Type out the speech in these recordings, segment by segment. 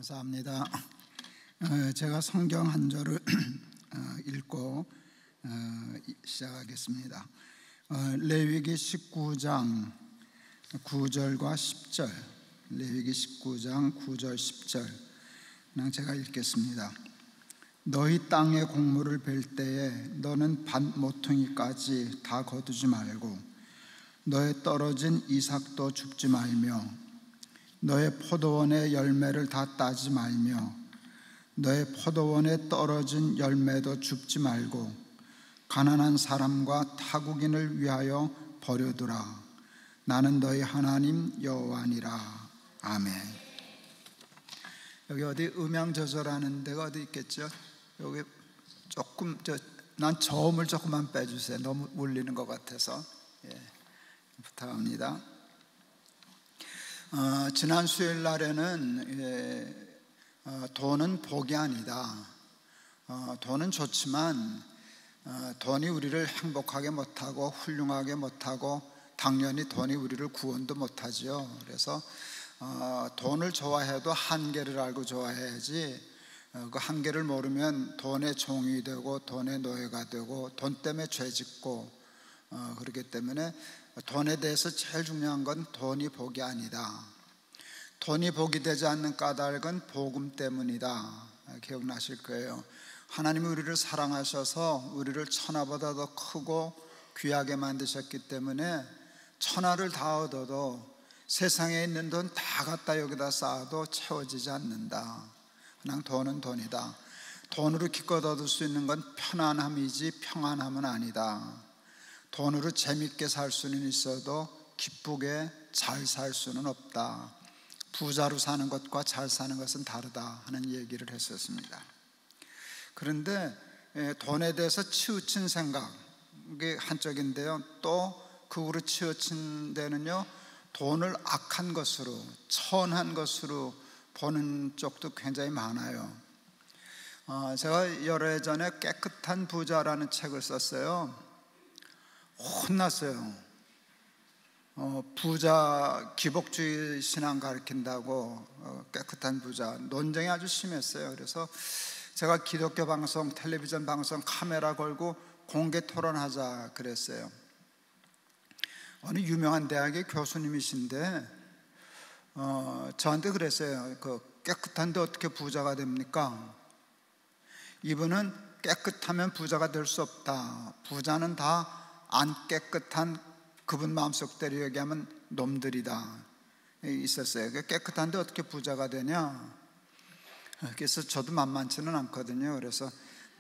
감사합니다. 제가 성경 한 절을 읽고 시작하겠습니다. 레위기 19장 9절과 10절, 레위기 19장 9절 10절 그냥 제가 읽겠습니다. 너희 땅의 곡물을 벨 때에 너는 밭 모퉁이까지 다 거두지 말고 너의 떨어진 이삭도 줍지 말며 너의 포도원의 열매를 다 따지 말며 너의 포도원에 떨어진 열매도 줍지 말고 가난한 사람과 타국인을 위하여 버려두라. 나는 너희 하나님 여호와니라. 아멘. 여기 어디 음향 조절하는 데가 어디 있겠죠? 여기 조금 난 저음을 조금만 빼주세요. 너무 울리는 것 같아서. 부탁합니다. 지난 수요일 날에는 돈은 복이 아니다. 돈은 좋지만 돈이 우리를 행복하게 못하고 훌륭하게 못하고 당연히 돈이 우리를 구원도 못하지요. 그래서 돈을 좋아해도 한계를 알고 좋아해야지 그 한계를 모르면 돈의 종이 되고 돈의 노예가 되고 돈 때문에 죄 짓고 그렇기 때문에 돈에 대해서 제일 중요한 건 돈이 복이 아니다. 돈이 복이 되지 않는 까닭은 복음 때문이다. 기억나실 거예요. 하나님이 우리를 사랑하셔서 우리를 천하보다 더 크고 귀하게 만드셨기 때문에 천하를 다 얻어도 세상에 있는 돈 다 갖다 여기다 쌓아도 채워지지 않는다. 그냥 돈은 돈이다. 돈으로 기껏 얻을 수 있는 건 편안함이지 평안함은 아니다. 돈으로 재밌게 살 수는 있어도 기쁘게 잘 살 수는 없다. 부자로 사는 것과 잘 사는 것은 다르다 하는 얘기를 했었습니다. 그런데 돈에 대해서 치우친 생각이 한쪽인데요, 또 극으로 치우친 데는요, 돈을 악한 것으로, 천한 것으로 보는 쪽도 굉장히 많아요. 제가 여러 해 전에 깨끗한 부자라는 책을 썼어요. 혼났어요. 부자 기복주의 신앙 가르친다고 깨끗한 부자 논쟁이 아주 심했어요. 그래서 제가 기독교 방송, 텔레비전 방송 카메라 걸고 공개 토론하자 그랬어요. 어느 유명한 대학의 교수님이신데 저한테 그랬어요. 깨끗한데 어떻게 부자가 됩니까? 이분은 깨끗하면 부자가 될 수 없다. 부자는 다 안 깨끗한 그분 마음속대로 얘기하면 놈들이다 있었어요. 깨끗한데 어떻게 부자가 되냐? 그래서 저도 만만치는 않거든요. 그래서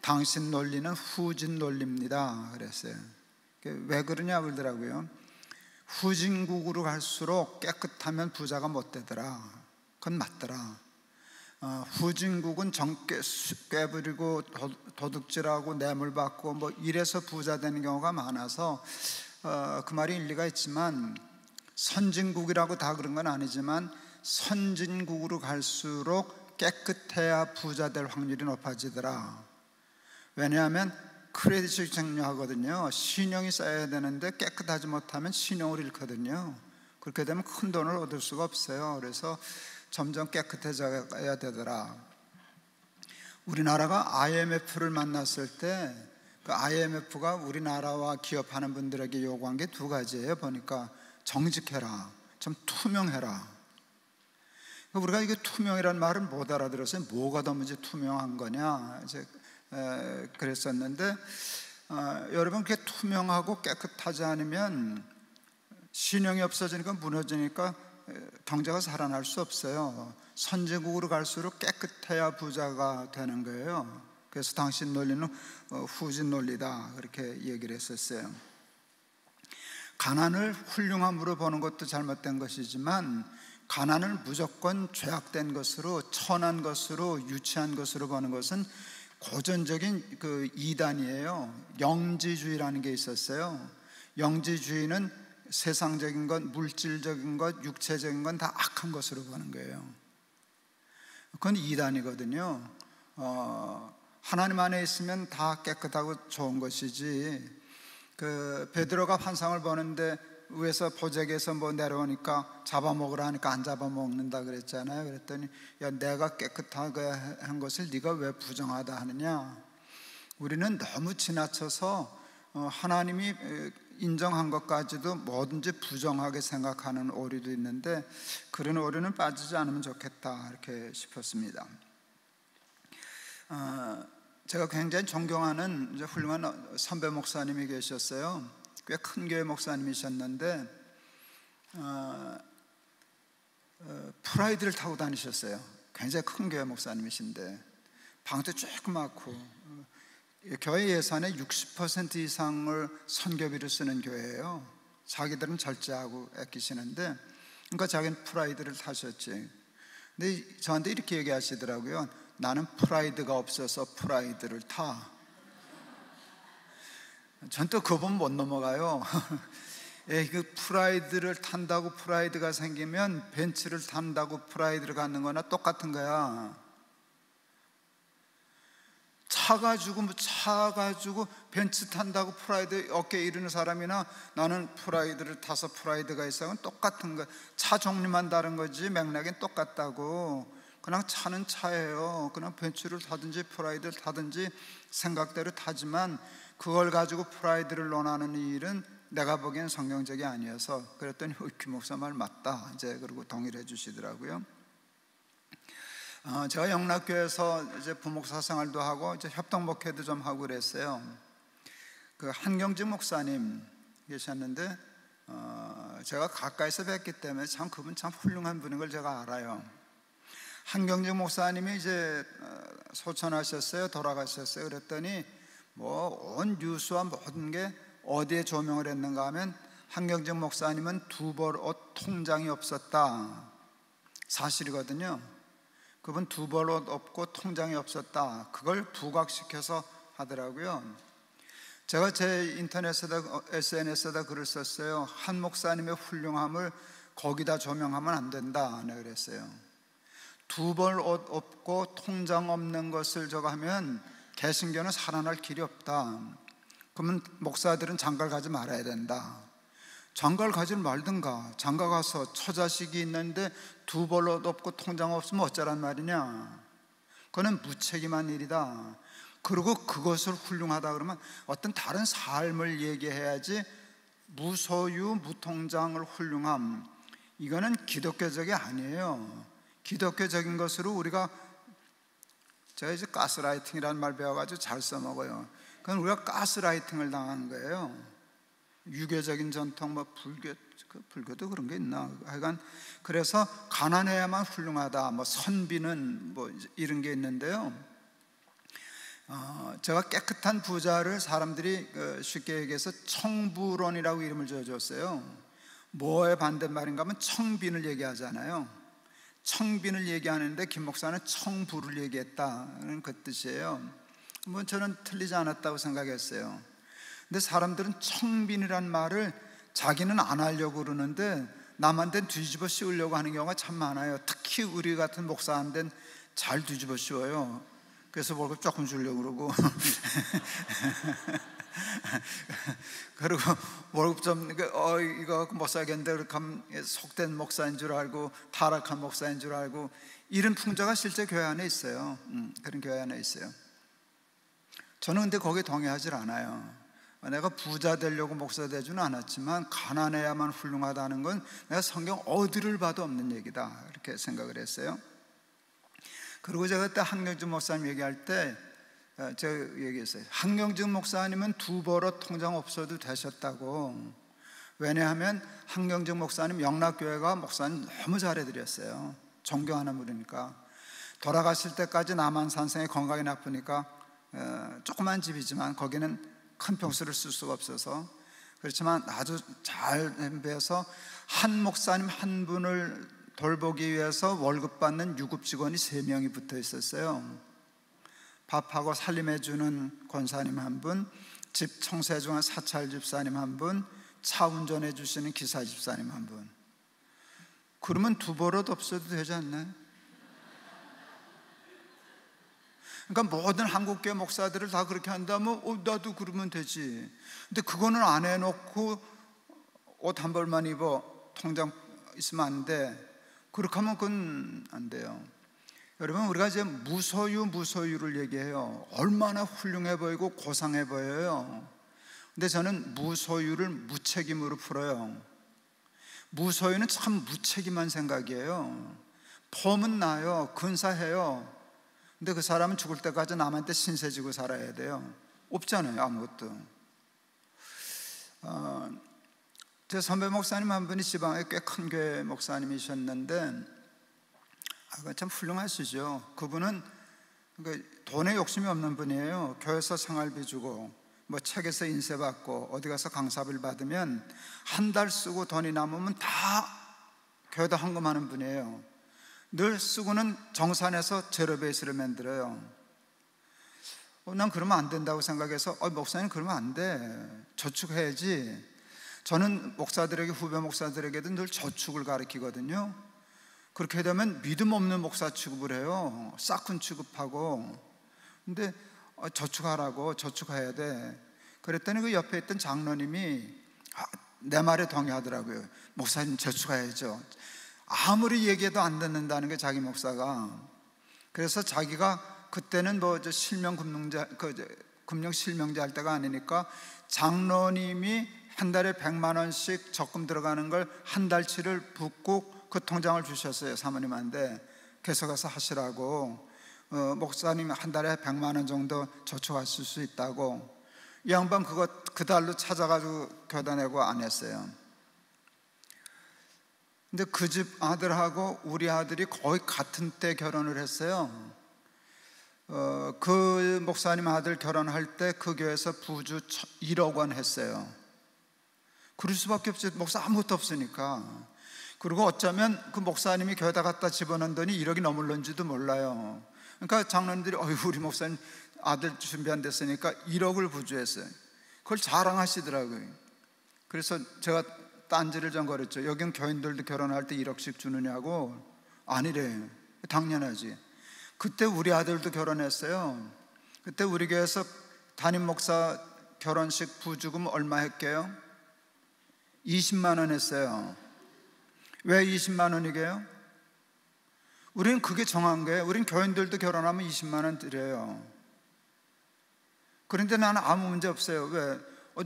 당신 논리는 후진 논리입니다 그랬어요. 왜 그러냐 그러더라고요. 후진국으로 갈수록 깨끗하면 부자가 못 되더라. 그건 맞더라. 후진국은 꾀부리고 도둑질하고 뇌물받고 뭐 이래서 부자 되는 경우가 많아서 그 말이 일리가 있지만 선진국이라고 다 그런 건 아니지만 선진국으로 갈수록 깨끗해야 부자 될 확률이 높아지더라. 왜냐하면 크레딧이 중요하거든요. 신용이 쌓여야 되는데 깨끗하지 못하면 신용을 잃거든요. 그렇게 되면 큰 돈을 얻을 수가 없어요. 그래서 점점 깨끗해져야 되더라. 우리나라가 IMF를 만났을 때 그 IMF가 우리나라와 기업하는 분들에게 요구한 게 두 가지예요. 보니까 정직해라, 좀 투명해라. 우리가 이게 투명이라는 말을 못 알아들었어요. 뭐가 더 문제 투명한 거냐 이제 그랬었는데 여러분 그게 투명하고 깨끗하지 않으면 신용이 없어지니까 무너지니까 경제가 살아날 수 없어요. 선진국으로 갈수록 깨끗해야 부자가 되는 거예요. 그래서 당신 논리는 후진 논리다 그렇게 얘기를 했었어요. 가난을 훌륭함으로 보는 것도 잘못된 것이지만 가난을 무조건 죄악된 것으로, 천한 것으로, 유치한 것으로 보는 것은 고전적인 그 이단이에요. 영지주의라는 게 있었어요. 영지주의는 세상적인 것, 물질적인 것, 육체적인 건 다 악한 것으로 보는 거예요. 그건 이단이거든요. 하나님 안에 있으면 다 깨끗하고 좋은 것이지. 그 베드로가 환상을 보는데 위에서 보재기에서 뭐 내려오니까 잡아먹으라 하니까 안 잡아먹는다 그랬잖아요. 그랬더니 야, 내가 깨끗하게 한 것을 네가 왜 부정하다 하느냐. 우리는 너무 지나쳐서 하나님이 인정한 것까지도 뭐든지 부정하게 생각하는 오류도 있는데, 그런 오류는 빠지지 않으면 좋겠다 이렇게 싶었습니다. 제가 굉장히 존경하는 훌륭한 선배 목사님이 계셨어요. 꽤 큰 교회 목사님이셨는데 프라이드를 타고 다니셨어요. 굉장히 큰 교회 목사님이신데 방도 조그맣고 교회 예산의 60% 이상을 선교비로 쓰는 교회예요. 자기들은 절제하고 아끼시는데, 그러니까 자기는 프라이드를 타셨지. 근데 저한테 이렇게 얘기하시더라고요. 나는 프라이드가 없어서 프라이드를 타. 전 또 그분 못 넘어가요. 그 프라이드를 탄다고 프라이드가 생기면 벤츠를 탄다고 프라이드를 갖는 거나 똑같은 거야. 차 가지고 벤츠 탄다고 프라이드 어깨에 이르는 사람이나 나는 프라이드를 타서 프라이드가 있어는 똑같은 거야. 차 종류만 다른 거지 맥락은 똑같다고. 그냥 차는 차예요. 그냥 벤츠를 타든지 프라이드를 타든지 생각대로 타지만 그걸 가지고 프라이드를 논하는 일은 내가 보기엔 성경적이 아니어서. 그랬더니 그 목사 말 맞다 이제 그러고 동의를 해주시더라고요. 제가 영락교회에서 이제 부목사 생활도 하고 이제 협동 목회도 좀 하고 그랬어요. 그 한경직 목사님 계셨는데 제가 가까이서 뵀기 때문에 참 그분 참 훌륭한 분인 걸 제가 알아요. 한경직 목사님이 이제 소천하셨어요. 돌아가셨어요. 그랬더니 뭐 온 뉴스와 모든 게 어디에 조명을 했는가 하면 한경직 목사님은 두 벌 옷 통장이 없었다. 사실이거든요. 그분 두 벌 옷 없고 통장이 없었다. 그걸 부각시켜서 하더라고요. 제가 제 인터넷에다 SNS에다 글을 썼어요. 한 목사님의 훌륭함을 거기다 조명하면 안 된다. 네, 그랬어요. 두 벌 옷 없고 통장 없는 것을 저거 하면 개신교는 살아날 길이 없다. 그러면 목사들은 장가를 가지 말아야 된다. 장가를 가지 말든가. 장가 가서 처자식이 있는데 두 벌 옷 없고 통장 없으면 어쩌란 말이냐. 그거는 무책임한 일이다. 그리고 그것을 훌륭하다 그러면 어떤 다른 삶을 얘기해야지. 무소유 무통장을 훌륭함, 이거는 기독교적이 아니에요. 기독교적인 것으로 우리가, 제가 이제 가스라이팅이라는 말 배워가지고 잘 써먹어요. 그건 우리가 가스라이팅을 당하는 거예요. 유교적인 전통, 뭐 불교도 그런 게 있나? 하여간 그래서 가난해야만 훌륭하다, 뭐 선비는 뭐 이런 게 있는데요. 제가 깨끗한 부자를 사람들이 쉽게 얘기해서 청부론이라고 이름을 지어줬어요. 뭐의 반대말인가 하면 청빈을 얘기하잖아요. 청빈을 얘기하는데 김 목사는 청부를 얘기했다는 그 뜻이에요. 뭐 저는 틀리지 않았다고 생각했어요. 근데 사람들은 청빈이란 말을 자기는 안 하려고 그러는데 남한테는 뒤집어 씌우려고 하는 경우가 참 많아요. 특히 우리 같은 목사한테는 잘 뒤집어 씌워요. 그래서 월급 조금 주려고 그러고 그리고 월급 좀 이거 못 살겠는데 그렇게 하면 속된 목사인 줄 알고 타락한 목사인 줄 알고, 이런 풍조가 실제 교회 안에 있어요. 그런 교회 안에 있어요. 저는 근데 거기에 동의하지 않아요. 내가 부자 되려고 목사 되지는 않았지만 가난해야만 훌륭하다는 건 내가 성경 어디를 봐도 없는 얘기다 이렇게 생각을 했어요. 그리고 제가 그때 한경직 목사님 얘기할 때 제가 얘기했어요. 한경직 목사님은 두 벌어 통장 없어도 되셨다고. 왜냐하면 한경직 목사님 영락교회가 목사님 너무 잘해드렸어요. 존경하는 분이니까. 돌아가실 때까지 남한산성에 건강이 나쁘니까 조그만 집이지만 거기는 큰 평수를 쓸 수가 없어서, 그렇지만 아주 잘 배워서 한 목사님 한 분을 돌보기 위해서 월급 받는 유급 직원이 3명이 붙어 있었어요. 밥하고 살림해주는 권사님 한 분, 집 청소해주는 사찰 집사님 한 분, 차 운전해 주시는 기사 집사님 한 분. 그러면 두 버릇 없어도 되지 않나요? 그러니까 모든 한국교회 목사들을 다 그렇게 한다면 나도 그러면 되지. 근데 그거는 안 해놓고 옷 한 벌만 입어 통장 있으면 안 돼. 그렇게 하면 그건 안 돼요. 여러분, 우리가 이제 무소유를 얘기해요. 얼마나 훌륭해 보이고 고상해 보여요. 근데 저는 무소유를 무책임으로 풀어요. 무소유는 참 무책임한 생각이에요. 폼은 나요, 근사해요. 근데 그 사람은 죽을 때까지 남한테 신세지고 살아야 돼요. 없잖아요, 아무것도. 제 선배 목사님 한 분이 지방에 꽤 큰 교회 목사님이셨는데 참 훌륭하시죠. 그분은 돈에 욕심이 없는 분이에요. 교회에서 생활비 주고 뭐 책에서 인쇄 받고 어디 가서 강사비를 받으면 한 달 쓰고 돈이 남으면 다 교회다 헌금하는 분이에요. 늘 쓰고는 정산해서 제로베이스를 만들어요. 난 그러면 안 된다고 생각해서 목사님 그러면 안 돼, 저축해야지. 저는 목사들에게, 후배 목사들에게도 늘 저축을 가르치거든요. 그렇게 되면 믿음 없는 목사 취급을 해요. 싹훈 취급하고. 근데 저축하라고, 저축해야 돼. 그랬더니 그 옆에 있던 장로님이 내 말에 동의하더라고요. 목사님 저축해야죠. 아무리 얘기해도 안 듣는다는 게 자기 목사가. 그래서 자기가 그때는 뭐 실명 금융 실명제 할 때가 아니니까 장로님이 한 달에 100만 원씩 적금 들어가는 걸 한 달치를 붓고 그 통장을 주셨어요, 사모님한테. 계속 가서 하시라고. 목사님 한 달에 100만 원 정도 저축하실 수 있다고. 이 양반 그거 그 달로 찾아가지고 교다 내고 안 했어요. 근데 그 집 아들하고 우리 아들이 거의 같은 때 결혼을 했어요. 그 목사님 아들 결혼할 때 그 교회에서 부주 1억 원 했어요. 그럴 수밖에 없지. 목사 아무것도 없으니까. 그리고 어쩌면 그 목사님이 교회다 갖다 집어넣은 돈이 1억이 넘을런지도 몰라요. 그러니까 장로님들이 우리 목사님 아들 준비 안 됐으니까 1억을 부주했어요. 그걸 자랑하시더라고요. 그래서 제가 딴지를 좀 걸었죠. 여긴 교인들도 결혼할 때 1억씩 주느냐고. 아니래요. 당연하지. 그때 우리 아들도 결혼했어요. 그때 우리 교회에서 담임 목사 결혼식 부주금 얼마 했게요? 20만 원 했어요. 왜 20만 원이게요? 우리는 그게 정한 거예요. 우리는 교인들도 결혼하면 20만 원 드려요. 그런데 나는 아무 문제 없어요. 왜?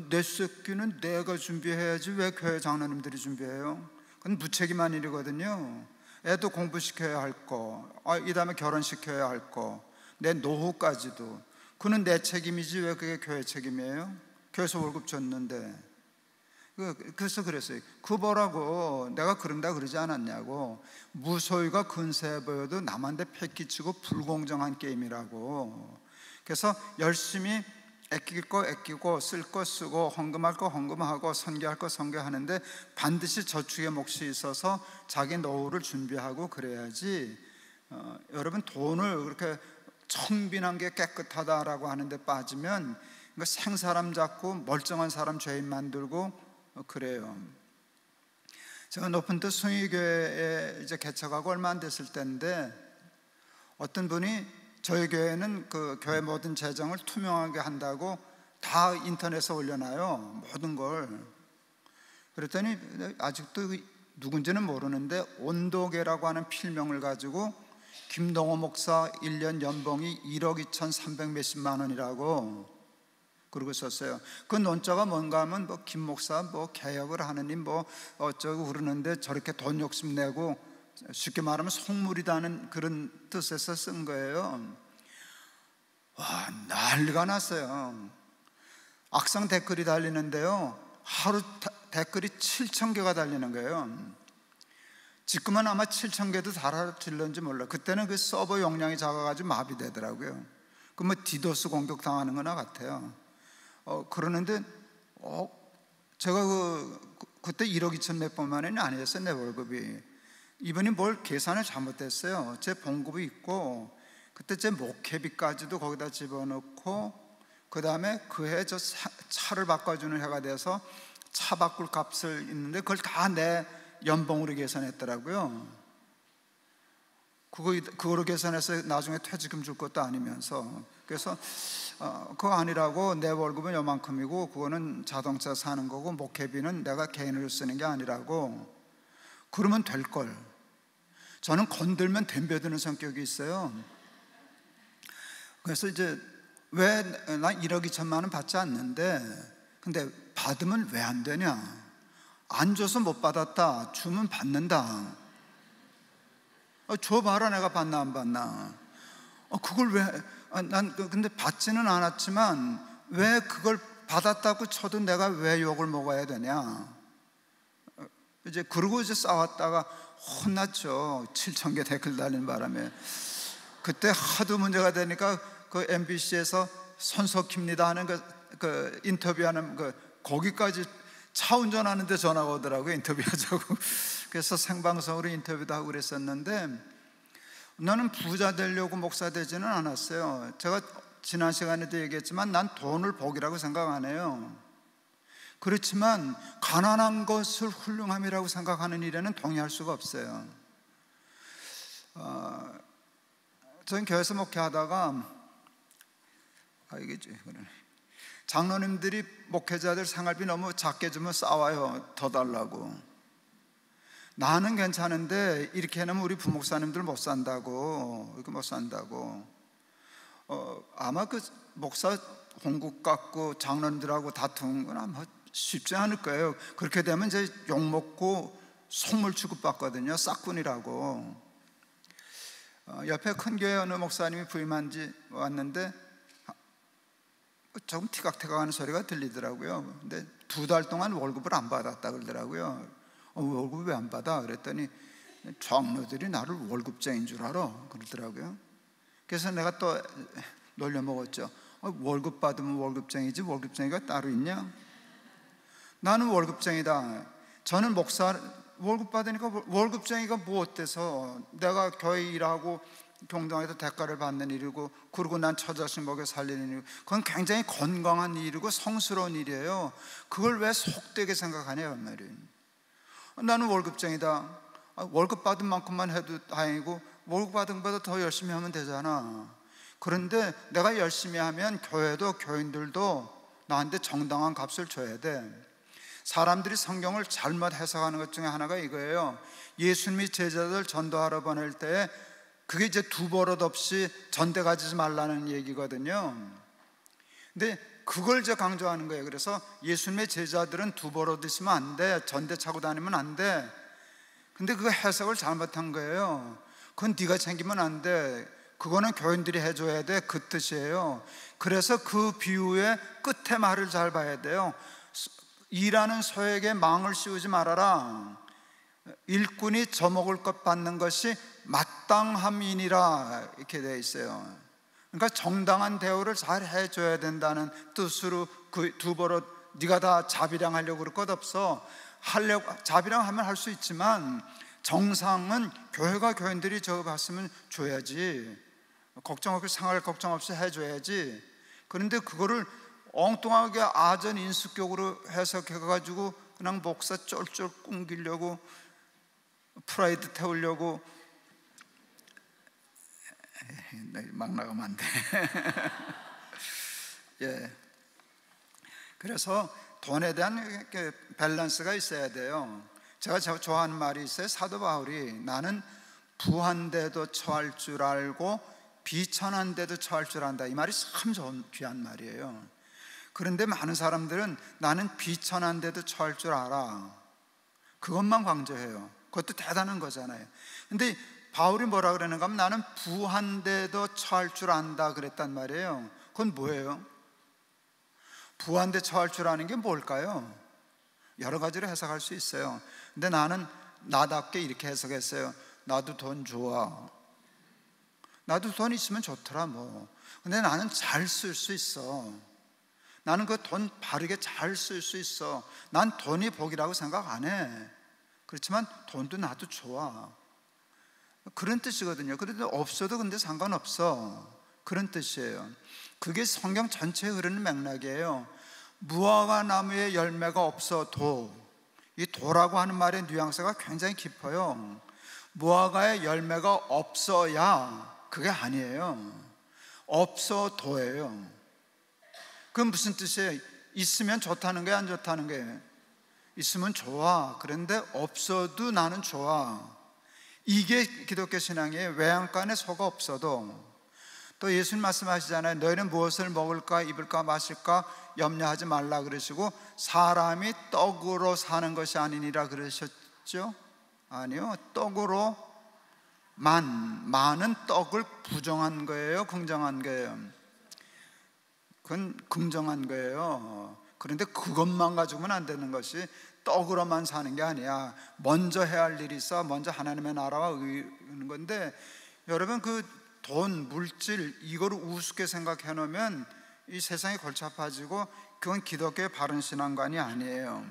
내 새끼는 내가 준비해야지 왜 교회 장로님들이 준비해요? 그건 무책임한 일이거든요. 애도 공부시켜야 할 거, 이 다음에 결혼시켜야 할 거, 내 노후까지도. 그는 내 책임이지 왜 그게 교회 책임이에요? 교회에서 월급 줬는데. 그래서 그랬어요. 그거 보라고 내가 그런다 그러지 않았냐고. 무소유가 근사해 보여도 남한테 패기치고 불공정한 게임이라고. 그래서 열심히 아낄 거 아끼고 쓸 거 쓰고 헌금할 거 헌금하고 선교할 거 선교하는데 반드시 저축의 몫이 있어서 자기 노후를 준비하고 그래야지. 여러분, 돈을 그렇게 청빈한 게 깨끗하다라고 하는데 빠지면 생사람 잡고 멀쩡한 사람 죄인 만들고 그래요. 제가 높은 뜻 숭의교회에 이제 개척하고 얼마 안 됐을 때인데 어떤 분이 저희 교회는 그 교회 모든 재정을 투명하게 한다고 다 인터넷에 올려놔요, 모든 걸. 그랬더니 아직도 누군지는 모르는데 온도계라고 하는 필명을 가지고 김동호 목사 1년 연봉이 1억 2,300 몇십만 원이라고 그러고 썼어요. 그 논자가 뭔가 하면 김 목사 개혁을 하느니 어쩌고 그러는데 저렇게 돈 욕심 내고 쉽게 말하면 속물이다는 그런 뜻에서 쓴 거예요. 와, 난리가 났어요. 악성 댓글이 달리는데요, 하루 댓글이 7,000개가 달리는 거예요. 지금은 아마 7,000개도 달아질런지 몰라요. 그때는 그 서버 용량이 작아가지고 마비되더라고요. 그 디도스 공격 당하는 거나 같아요. 그러는데 제가 그때 1억 2천 몇 번만 원이 아니었어요, 내 월급이. 이분이 뭘 계산을 잘못했어요. 제 봉급이 있고 그때 제 목회비까지도 거기다 집어넣고 그 다음에 그해 저 차를 바꿔주는 해가 돼서 차 바꿀 값을 있는데 그걸 다 내 연봉으로 계산했더라고요. 그거로 계산해서 나중에 퇴직금 줄 것도 아니면서 그래서 그거 아니라고, 내 월급은 요만큼이고 그거는 자동차 사는 거고 목회비는 내가 개인으로 쓰는 게 아니라고, 그러면 될걸. 저는 건들면 덤벼드는 성격이 있어요. 그래서 이제 왜 난 1억 2천만 원 받지 않는데, 근데 받으면 왜 안 되냐? 안 줘서 못 받았다, 주면 받는다. 줘봐라, 내가 받나 안 받나. 그걸 왜, 난 근데 받지는 않았지만 왜 그걸 받았다고 쳐도 내가 왜 욕을 먹어야 되냐? 이제 그러고 이제 싸웠다가 혼났죠. 7,000개 댓글 달린 바람에. 그때 하도 문제가 되니까 그 MBC에서 손석희입니다 하는 그 인터뷰하는 거기까지 차 운전하는데 전화가 오더라고요. 인터뷰하자고. 그래서 생방송으로 인터뷰도 하고 그랬었는데, 나는 부자 되려고 목사 되지는 않았어요. 제가 지난 시간에도 얘기했지만 난 돈을 복이라고 생각 안 해요. 그렇지만 가난한 것을 훌륭함이라고 생각하는 일에는 동의할 수가 없어요. 저는 교회에서 목회하다가 장로님들이 목회자들 생활비 너무 작게 주면 싸워요. 더 달라고. 나는 괜찮은데 이렇게 해놓으면 우리 부목사님들 못 산다고, 이렇게 못 산다고. 아마 그 목사 공국 갖고 장로님들하고 다투는 건 아마 쉽지 않을 거예요. 그렇게 되면 이제 욕먹고 속물 취급받거든요. 싹군이라고. 옆에 큰 교회 어느 목사님이 부임한 지 왔는데 조금 티각태각하는 소리가 들리더라고요. 근데 2달 동안 월급을 안 받았다 그러더라고요. 월급을 왜 안 받아? 그랬더니 장로들이 나를 월급쟁이인 줄 알아 그러더라고요. 그래서 내가 또 놀려먹었죠. 월급 받으면 월급쟁이지 월급쟁이가 따로 있냐? 나는 월급쟁이다. 저는 목사 월급 받으니까 월급쟁이가 뭐 어때서? 내가 교회 일하고 경동에서 대가를 받는 일이고, 그리고 난 처자식 먹여 살리는 일이고, 그건 굉장히 건강한 일이고 성스러운 일이에요. 그걸 왜 속되게 생각하냐 그 말이에요. 나는 월급쟁이다. 월급 받은 만큼만 해도 다행이고 월급 받은 것보다 더 열심히 하면 되잖아. 그런데 내가 열심히 하면 교회도 교인들도 나한테 정당한 값을 줘야 돼. 사람들이 성경을 잘못 해석하는 것 중에 하나가 이거예요. 예수님이 제자들 전도하러 보낼 때 그게 이제 두 버릇 없이 전대 가지지 말라는 얘기거든요. 근데 그걸 이제 강조하는 거예요. 그래서 예수님의 제자들은 두 버릇 있으면 안 돼, 전대 차고 다니면 안 돼. 근데 그 해석을 잘못한 거예요. 그건 네가 챙기면 안 돼, 그거는 교인들이 해줘야 돼, 그 뜻이에요. 그래서 그 비유의 끝에 말을 잘 봐야 돼요. 일하는 소에게 망을 씌우지 말아라. 일꾼이 저먹을 것 받는 것이 마땅함이니라, 이렇게 되어 있어요. 그러니까 정당한 대우를 잘 해줘야 된다는 뜻으로 그 두 버릇, 네가 다 자비량 하려고 그럴 것 없어. 자비량 하면 할 수 있지만 정상은 교회가 교인들이 저거 봤으면 줘야지. 걱정 없이, 생활 걱정 없이 해줘야지. 그런데 그거를 엉뚱하게 아전 인수격으로 해석해가지고 그냥 목사 쫄쫄 꿍기려고, 프라이드 태우려고, 막 나가면 안 돼. 예. 그래서 돈에 대한 밸런스가 있어야 돼요. 제가 좋아하는 말이 있어요. 사도 바울이 나는 부한데도 처할 줄 알고 비천한데도 처할 줄 안다, 이 말이 참 좋은 귀한 말이에요. 그런데 많은 사람들은 나는 비천한데도 처할 줄 알아, 그것만 강조해요. 그것도 대단한 거잖아요. 근데 바울이 뭐라 그러는가 하면 나는 부한데도 처할 줄 안다 그랬단 말이에요. 그건 뭐예요? 부한데 처할 줄 아는 게 뭘까요? 여러 가지로 해석할 수 있어요. 근데 나는 나답게 이렇게 해석했어요. 나도 돈 좋아. 나도 돈 있으면 좋더라 뭐. 근데 나는 잘 쓸 수 있어. 나는 그 돈 바르게 잘 쓸 수 있어. 난 돈이 복이라고 생각 안 해. 그렇지만 돈도 나도 좋아. 그런 뜻이거든요. 그래도 없어도 근데 상관없어, 그런 뜻이에요. 그게 성경 전체에 흐르는 맥락이에요. 무화과 나무에 열매가 없어도, 이 도라고 하는 말의 뉘앙스가 굉장히 깊어요. 무화과에 열매가 없어야 그게 아니에요. 없어도예요. 그건 무슨 뜻이에요? 있으면 좋다는 거예요, 안 좋다는 거예요? 있으면 좋아. 그런데 없어도 나는 좋아. 이게 기독교 신앙이에요. 외양간에 소가 없어도. 또 예수님 말씀하시잖아요. 너희는 무엇을 먹을까 입을까 마실까 염려하지 말라 그러시고 사람이 떡으로 사는 것이 아니니라 그러셨죠? 아니요. 떡으로 만은 떡을 부정한 거예요, 긍정한 거예요? 그건 긍정한 거예요. 그런데 그것만 가지고는 안 되는 것이 떡으로만 사는 게 아니야. 먼저 해야 할 일이 있어. 먼저 하나님의 나라와 의는 건데, 여러분 그 돈, 물질 이거를 우습게 생각해 놓으면 이 세상이 골치 아파지고 그건 기독교의 바른 신앙관이 아니에요.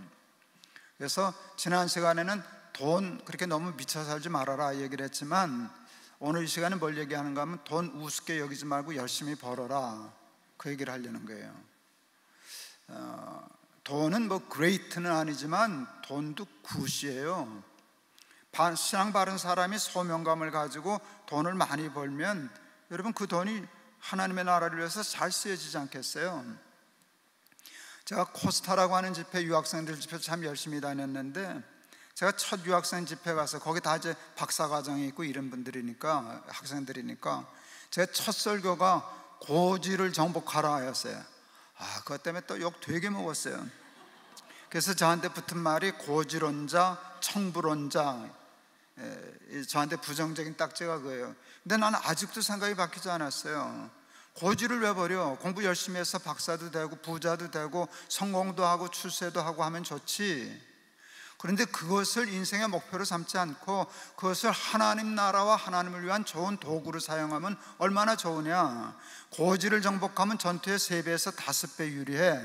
그래서 지난 시간에는 돈 그렇게 너무 미쳐 살지 말아라 얘기를 했지만, 오늘 이 시간에 뭘 얘기하는가 하면 돈 우습게 여기지 말고 열심히 벌어라, 그 얘기를 하려는 거예요. 돈은 뭐 great는 아니지만 돈도 굿이에요. 신앙 바른 사람이 소명감을 가지고 돈을 많이 벌면 여러분 그 돈이 하나님의 나라를 위해서 잘 쓰여지지 않겠어요? 제가 코스타라고 하는 집회, 유학생들 집회 참 열심히 다녔는데, 제가 첫 유학생 집회 가서 거기 다 이제 박사과정이 있고 이런 분들이니까, 학생들이니까 제 첫 설교가 고지를 정복하라 였어요. 그것 때문에 또 욕 되게 먹었어요. 그래서 저한테 붙은 말이 고지론자, 청부론자, 저한테 부정적인 딱지가 그거예요. 근데 나는 아직도 생각이 바뀌지 않았어요. 고지를 왜 버려? 공부 열심히 해서 박사도 되고 부자도 되고 성공도 하고 출세도 하고 하면 좋지. 그런데 그것을 인생의 목표로 삼지 않고 그것을 하나님 나라와 하나님을 위한 좋은 도구로 사용하면 얼마나 좋으냐. 고지를 정복하면 전투의 3배에서 5배 유리해,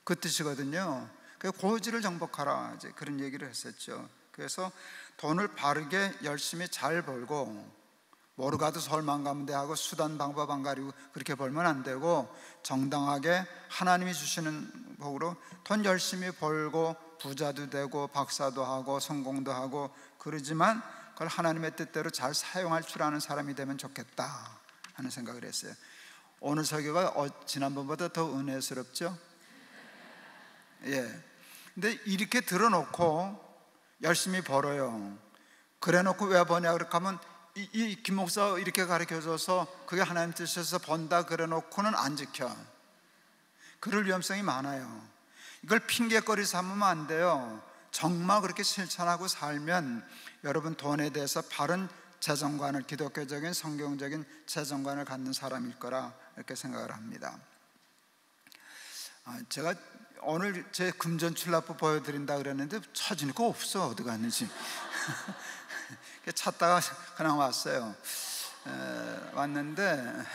그 뜻이거든요. 고지를 정복하라, 이제 그런 얘기를 했었죠. 그래서 돈을 바르게 열심히 잘 벌고, 모르가도 서울만 가면 돼 하고 수단 방법 안 가리고 그렇게 벌면 안 되고, 정당하게 하나님이 주시는 복으로 돈 열심히 벌고 부자도 되고 박사도 하고 성공도 하고 그러지만 그걸 하나님의 뜻대로 잘 사용할 줄 아는 사람이 되면 좋겠다 하는 생각을 했어요. 오늘 설교가 지난번보다 더 은혜스럽죠? 예. 근데 이렇게 들어놓고 열심히 벌어요. 그래 놓고 왜 버냐 그렇게 하면 이 김 목사 이렇게 가르쳐줘서 그게 하나님 뜻에서 번다 그래 놓고는 안 지켜. 그럴 위험성이 많아요. 이걸 핑계거리 삼으면 안 돼요. 정말 그렇게 실천하고 살면 여러분 돈에 대해서 바른 재정관을, 기독교적인 성경적인 재정관을 갖는 사람일 거라 이렇게 생각을 합니다. 제가 오늘 제 금전출납부 보여드린다 그랬는데 찾으니까 없어, 어디 갔는지. 찾다가 그냥 왔어요. 왔는데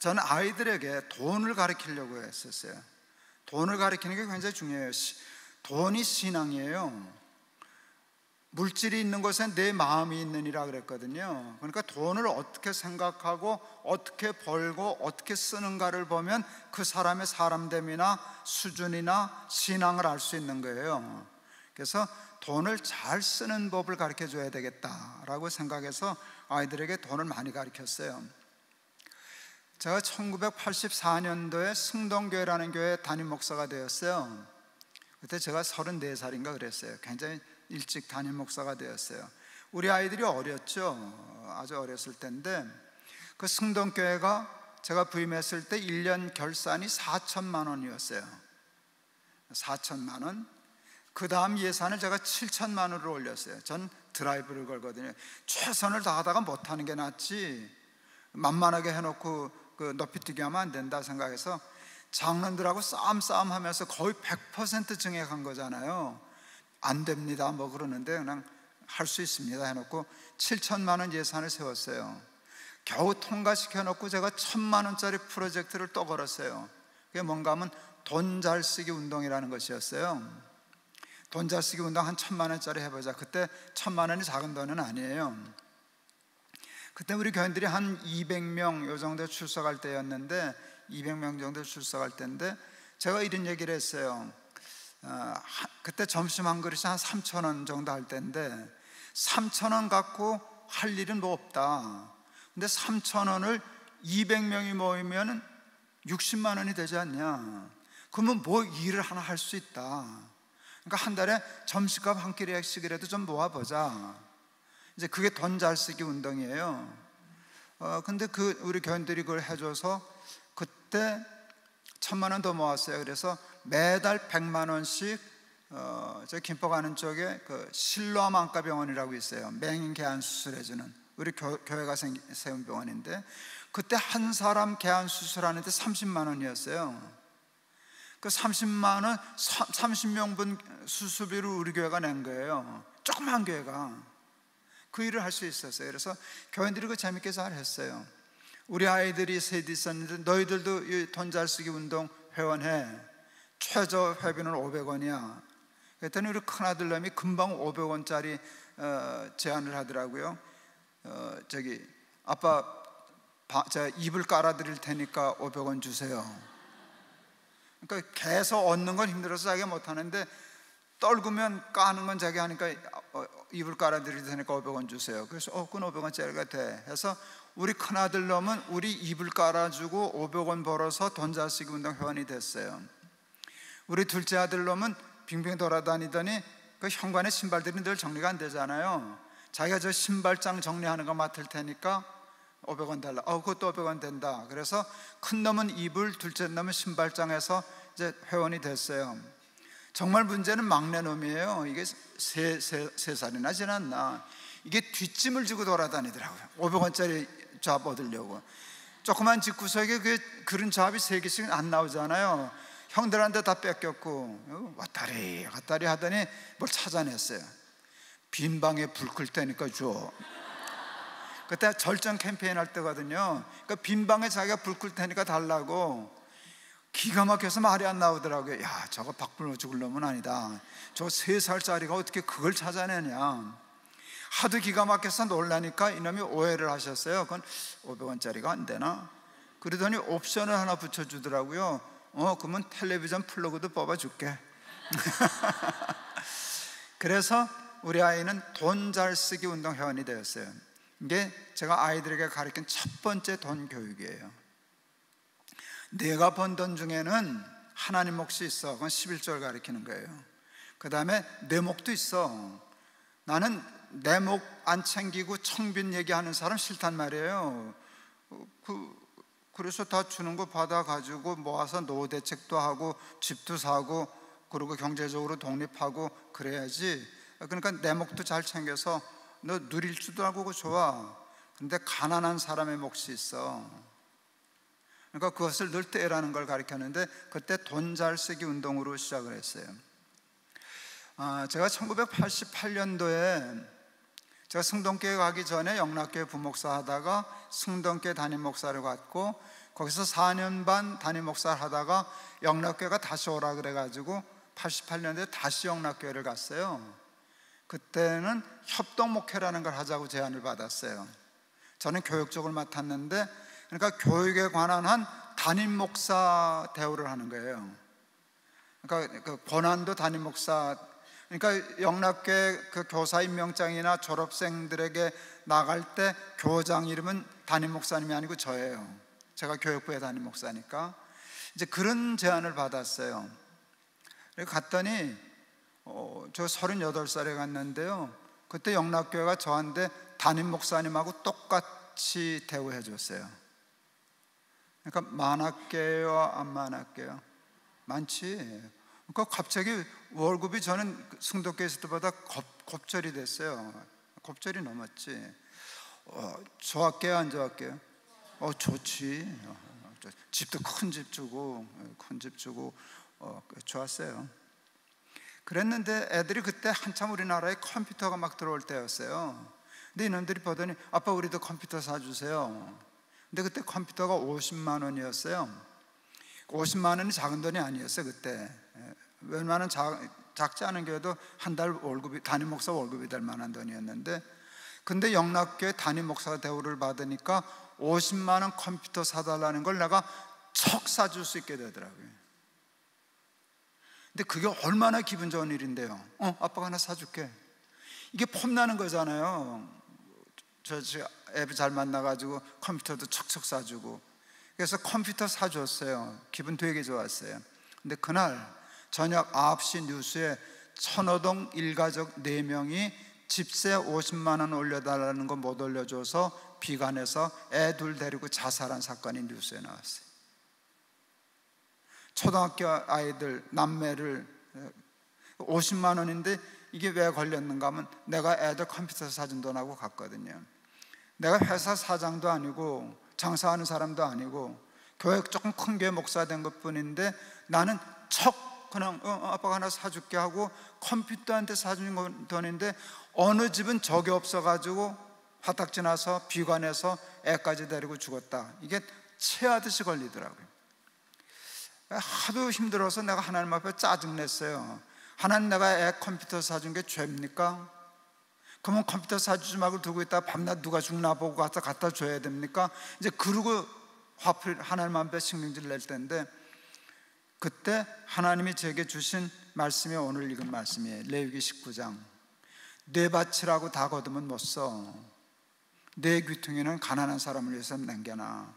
저는 아이들에게 돈을 가르치려고 했었어요. 돈을 가르치는 게 굉장히 중요해요. 돈이 신앙이에요. 물질이 있는 곳에 내 마음이 있느니라 그랬거든요. 그러니까 돈을 어떻게 생각하고 어떻게 벌고 어떻게 쓰는가를 보면 그 사람의 사람됨이나 수준이나 신앙을 알 수 있는 거예요. 그래서 돈을 잘 쓰는 법을 가르쳐 줘야 되겠다라고 생각해서 아이들에게 돈을 많이 가르쳤어요. 제가 1984년도에 승동교회라는 교회 담임 목사가 되었어요. 그때 제가 34살인가 그랬어요. 굉장히 일찍 담임 목사가 되었어요. 우리 아이들이 어렸죠. 아주 어렸을 때인데 그 승동교회가 제가 부임했을 때 1년 결산이 4천만 원이었어요. 4천만 원. 그 다음 예산을 제가 7천만 원으로 올렸어요. 전 드라이브를 걸거든요. 최선을 다하다가 못하는 게 낫지 만만하게 해놓고 그 높이뛰기 하면 안 된다 생각해서 장로들하고 싸움 하면서 거의 100% 증액한 거잖아요. 안 됩니다 뭐 그러는데 그냥 할 수 있습니다 해놓고 7천만 원 예산을 세웠어요. 겨우 통과시켜놓고 제가 1,000만 원짜리 프로젝트를 또 걸었어요. 그게 뭔가 하면 돈 잘 쓰기 운동이라는 것이었어요. 돈 잘 쓰기 운동 한 1,000만 원짜리 해보자. 그때 1,000만 원이 작은 돈은 아니에요. 그때 우리 교인들이 한 200명 요 정도 출석할 때였는데 200명 정도 출석할 때인데 제가 이런 얘기를 했어요. 그때 점심 한 그릇이 한 3,000원 정도 할 때인데 3,000원 갖고 할 일은 뭐 없다. 근데 3,000원을 200명이 모이면 60만 원이 되지 않냐? 그러면 뭐 일을 하나 할 수 있다. 그러니까 한 달에 점심값 한 끼씩이라도 좀 모아보자. 이제 그게 돈 잘 쓰기 운동이에요. 근데 우리 교인들이 그걸 해줘서 그때 1,000만 원 더 모았어요. 그래서 매달 100만 원씩 저 김포 가는 쪽에 그 실로암 안과병원이라고 있어요. 맹인 개안 수술해주는 우리 교회가 세운 병원인데, 그때 한 사람 개안 수술하는데 30만 원이었어요. 그 30만 원 30명분 수술비를 우리 교회가 낸 거예요. 조그만 교회가 그 일을 할 수 있었어요. 그래서 교인들이 그 재밌게 잘 했어요. 우리 아이들이 셋이 있었는데 너희들도 이 돈 잘 쓰기 운동 회원해. 최저 회비는 500원이야. 그랬더니 우리 큰아들 놈이 금방 500원짜리 제안을 하더라고요. 저기 아빠 제가 이불 깔아드릴 테니까 500원 주세요. 그러니까 계속 얻는 건 힘들어서 자기가 못하는데 떨구면 까는 건 자기 하니까 이불 깔아드릴 테니까 500원 주세요. 그래서 그건 500원짜리가 돼 해서 우리 큰아들 놈은 우리 이불 깔아주고 500원 벌어서 돈 잘 쓰기 운동 회원이 됐어요. 우리 둘째 아들 놈은 빙빙 돌아다니더니 그 현관에 신발들이 늘 정리가 안 되잖아요. 자기가 저 신발장 정리하는 거 맡을 테니까 500원 달라. 그것도 500원 된다. 그래서 큰 놈은 이불, 둘째 놈은 신발장에서 이제 회원이 됐어요. 정말 문제는 막내 놈이에요. 이게 세 살이나 지났나. 이게 뒷짐을 지고 돌아다니더라고요. 500원짜리 잡 얻으려고. 조그만 집구석에 그런 잡이 3개씩 안 나오잖아요. 형들한테 다 뺏겼고 왔다리 갔다리 하더니 뭘 찾아냈어요. 빈 방에 불 끌 테니까 줘. 그때 절정 캠페인 할 때거든요. 그러니까 빈 방에 자기가 불 끌 테니까 달라고. 기가 막혀서 말이 안 나오더라고요. 야, 저거 박불로 죽을 놈은 아니다. 저 3살짜리가 어떻게 그걸 찾아내냐. 하도 기가 막혀서 놀라니까 이놈이 오해를 하셨어요. 그건 500원짜리가 안 되나? 그러더니 옵션을 하나 붙여주더라고요. 그러면 텔레비전 플러그도 뽑아줄게. 그래서 우리 아이는 돈 잘 쓰기 운동 회원이 되었어요. 이게 제가 아이들에게 가르친 첫 번째 돈 교육이에요. 내가 번 돈 중에는 하나님 몫이 있어. 그건 11조를 가르치는 거예요. 그 다음에 내 몫도 있어. 나는 내 몫 안 챙기고 청빈 얘기하는 사람 싫단 말이에요. 그래서 다 주는 거 받아가지고 모아서 노후 대책도 하고 집도 사고 그리고 경제적으로 독립하고 그래야지. 그러니까 내 몫도 잘 챙겨서 너 누릴 줄도 알고 좋아. 근데 가난한 사람의 몫이 있어. 그러니까 그것을 늘 떼라는 걸 가르쳤는데 그때 돈 잘 쓰기 운동으로 시작을 했어요. 제가 1988년도에 제가 승동교회 가기 전에 영락교회 부목사 하다가 승동교회 담임 목사를 갔고 거기서 4년 반 담임 목사를 하다가 영락교회가 다시 오라 그래가지고 88년도에 다시 영락교회를 갔어요. 그때는 협동목회라는 걸 하자고 제안을 받았어요. 저는 교육 쪽을 맡았는데 그러니까 교육에 관한 한 담임 목사 대우를 하는 거예요. 그러니까 그 권한도 담임 목사. 그러니까 영락교회 그 교사 임명장이나 졸업생들에게 나갈 때 교장 이름은 담임 목사님이 아니고 저예요. 제가 교육부의 담임 목사니까 이제 그런 제안을 받았어요. 그래서 갔더니 저 38살에 갔는데요. 그때 영락교회가 저한테 담임 목사님하고 똑같이 대우해 줬어요. 그러니까 많았게요, 안 많았게요? 많지. 그러니까 갑자기 월급이 저는 승도교회 있을 때보다 곱절이 됐어요. 곱절이 넘었지. 좋았게요, 안 좋았게요? 좋지. 집도 큰 집 주고 좋았어요. 그랬는데 애들이 그때 한참 우리나라에 컴퓨터가 막 들어올 때였어요. 근데 이놈들이 보더니 아빠 우리도 컴퓨터 사주세요. 근데 그때 컴퓨터가 50만 원이었어요. 50만 원이 작은 돈이 아니었어요 그때. 웬만한 작지 않은 교회도 한 달 월급이 담임 목사 월급이 될 만한 돈이었는데, 근데 영락교회 담임 목사 대우를 받으니까 50만 원 컴퓨터 사달라는 걸 내가 척 사줄 수 있게 되더라고요. 근데 그게 얼마나 기분 좋은 일인데요. 아빠가 하나 사줄게. 이게 폼나는 거잖아요. 저 애비 잘 만나가지고 컴퓨터도 척척 사주고, 그래서 컴퓨터 사줬어요. 기분 되게 좋았어요. 근데 그날 저녁 9시 뉴스에 천호동 일가족 4명이 집세 50만 원 올려달라는 거 못 올려줘서 비관해서 애 둘 데리고 자살한 사건이 뉴스에 나왔어요. 초등학교 아이들 남매를 50만 원인데 이게 왜 걸렸는가 하면 내가 애들 컴퓨터 사준 돈하고 갔거든요. 내가 회사 사장도 아니고 장사하는 사람도 아니고 교회 조금 큰 교회 목사 된 것뿐인데 나는 그냥 아빠가 하나 사줄게 하고 컴퓨터한테 사준 돈인데 어느 집은 적이 없어가지고 화딱지 나서 비관해서 애까지 데리고 죽었다. 이게 체하듯이 걸리더라고요. 하도 힘들어서 내가 하나님 앞에 짜증냈어요. 하나님, 내가 애 컴퓨터 사준 게 죄입니까? 그러면 컴퓨터 사주지 말고 두고 있다가 밤낮 누가 죽나 보고 갖다 줘야 됩니까? 이제 그러고 화풀 하나님 앞에 신경질 낼 때인데, 그때 하나님이 제게 주신 말씀이 오늘 읽은 말씀이에요. 레위기 19장. 내 밭이라고 다 거두면 못 써. 내 귀퉁이는 가난한 사람을 위해서 남겨놔.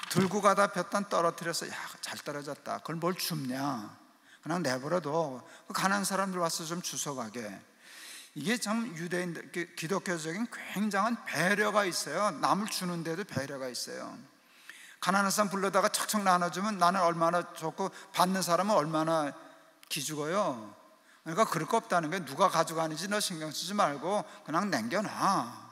들고 가다 볕단 떨어뜨려서 야, 잘 떨어졌다. 그걸 뭘 줍냐? 그냥 내버려둬. 가난한 사람들 와서 좀 주워가게. 이게 참 유대인들, 기독교적인 굉장한 배려가 있어요. 남을 주는데도 배려가 있어요. 가난한 사람 불러다가 척척 나눠주면 나는 얼마나 좋고 받는 사람은 얼마나 기죽어요. 그러니까 그럴 거 없다는 게, 누가 가져가는지 너 신경 쓰지 말고 그냥 남겨놔.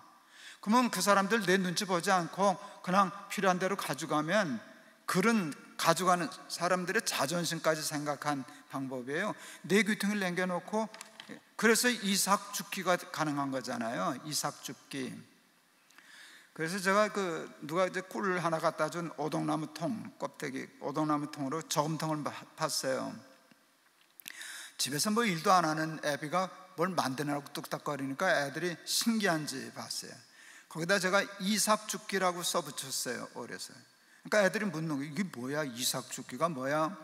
그러면 그 사람들 내 눈치 보지 않고 그냥 필요한 대로 가져가면, 그런 가져가는 사람들의 자존심까지 생각한 방법이에요. 내 귀퉁이를 남겨놓고, 그래서 이삭 줍기가 가능한 거잖아요. 이삭 줍기. 그래서 제가 누가 이제 꿀 하나 갖다 준 오동나무 통, 껍데기 오동나무 통으로 저금통을 팠어요. 집에서 뭐 일도 안 하는 애비가 뭘 만드느라고 뚝딱거리니까 애들이 신기한지 봤어요. 거기다 제가 이삭 줍기라고 써붙였어요, 어려서. 그러니까 애들이 묻는 거예요. 이게 뭐야? 이삭 줍기가 뭐야?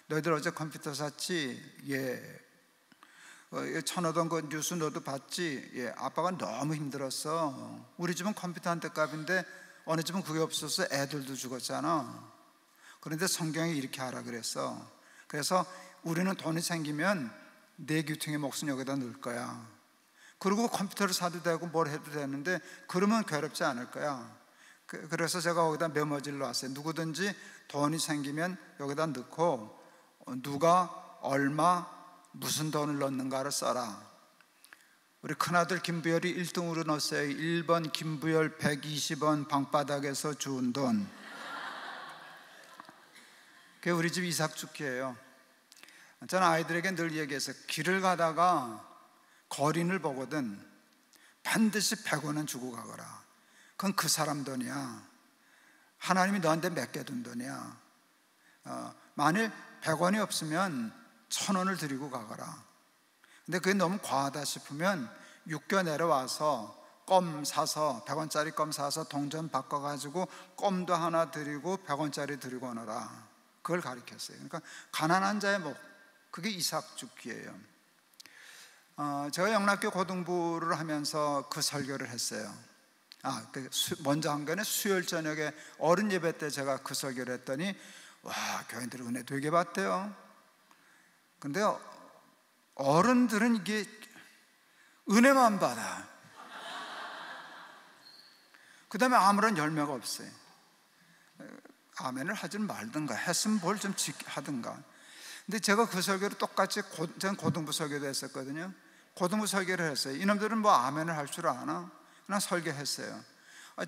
너희들 어제 컴퓨터 샀지? 예. 천호동 그 뉴스 너도 봤지? 예. 아빠가 너무 힘들었어. 우리 집은 컴퓨터 한 대 값인데 어느 집은 그게 없어서 애들도 죽었잖아. 그런데 성경이 이렇게 하라 그랬어. 그래서 우리는 돈이 생기면 내 귀퉁이 몫은 여기다 넣을 거야. 그리고 컴퓨터를 사도 되고 뭘 해도 되는데 그러면 괴롭지 않을 거야. 그래서 제가 거기다 메모지를 놨어요. 누구든지 돈이 생기면 여기다 넣고 누가 얼마 무슨 돈을 넣는가를 써라. 우리 큰아들 김부열이 1등으로 넣었어요. 1번 김부열 120원 방바닥에서 주운 돈. 그게 우리 집 이삭 줍기예요. 저는 아이들에게 늘 얘기해서, 길을 가다가 거린을 보거든 반드시 100원은 주고 가거라. 그건 그 사람 돈이야. 하나님이 너한테 맡겨둔 돈이야. 만일 100원이 없으면 1000원을 드리고 가거라. 근데 그게 너무 과하다 싶으면 육교 내려와서 껌 사서 100원짜리 껌 사서 동전 바꿔가지고 껌도 하나 드리고 100원짜리 드리고 오너라. 그걸 가르쳤어요. 그러니까 가난한 자의 목, 그게 이삭 줍기예요. 제가 영락교 고등부를 하면서 그 설교를 했어요. 먼저 한 거는 수요일 저녁에 어른 예배 때 제가 그 설교를 했더니, 와, 교인들이 은혜 되게 받대요. 근데 어른들은 이게 은혜만 받아. 그 다음에 아무런 열매가 없어요. 아멘을 하든 말든가, 했으면 뭘 좀 하든가. 근데 제가 그 설교를 똑같이 저는 고등부 설교도 했었거든요. 고등부 설교를 했어요. 이놈들은 뭐 아멘을 할 줄 아나? 그냥 설교했어요.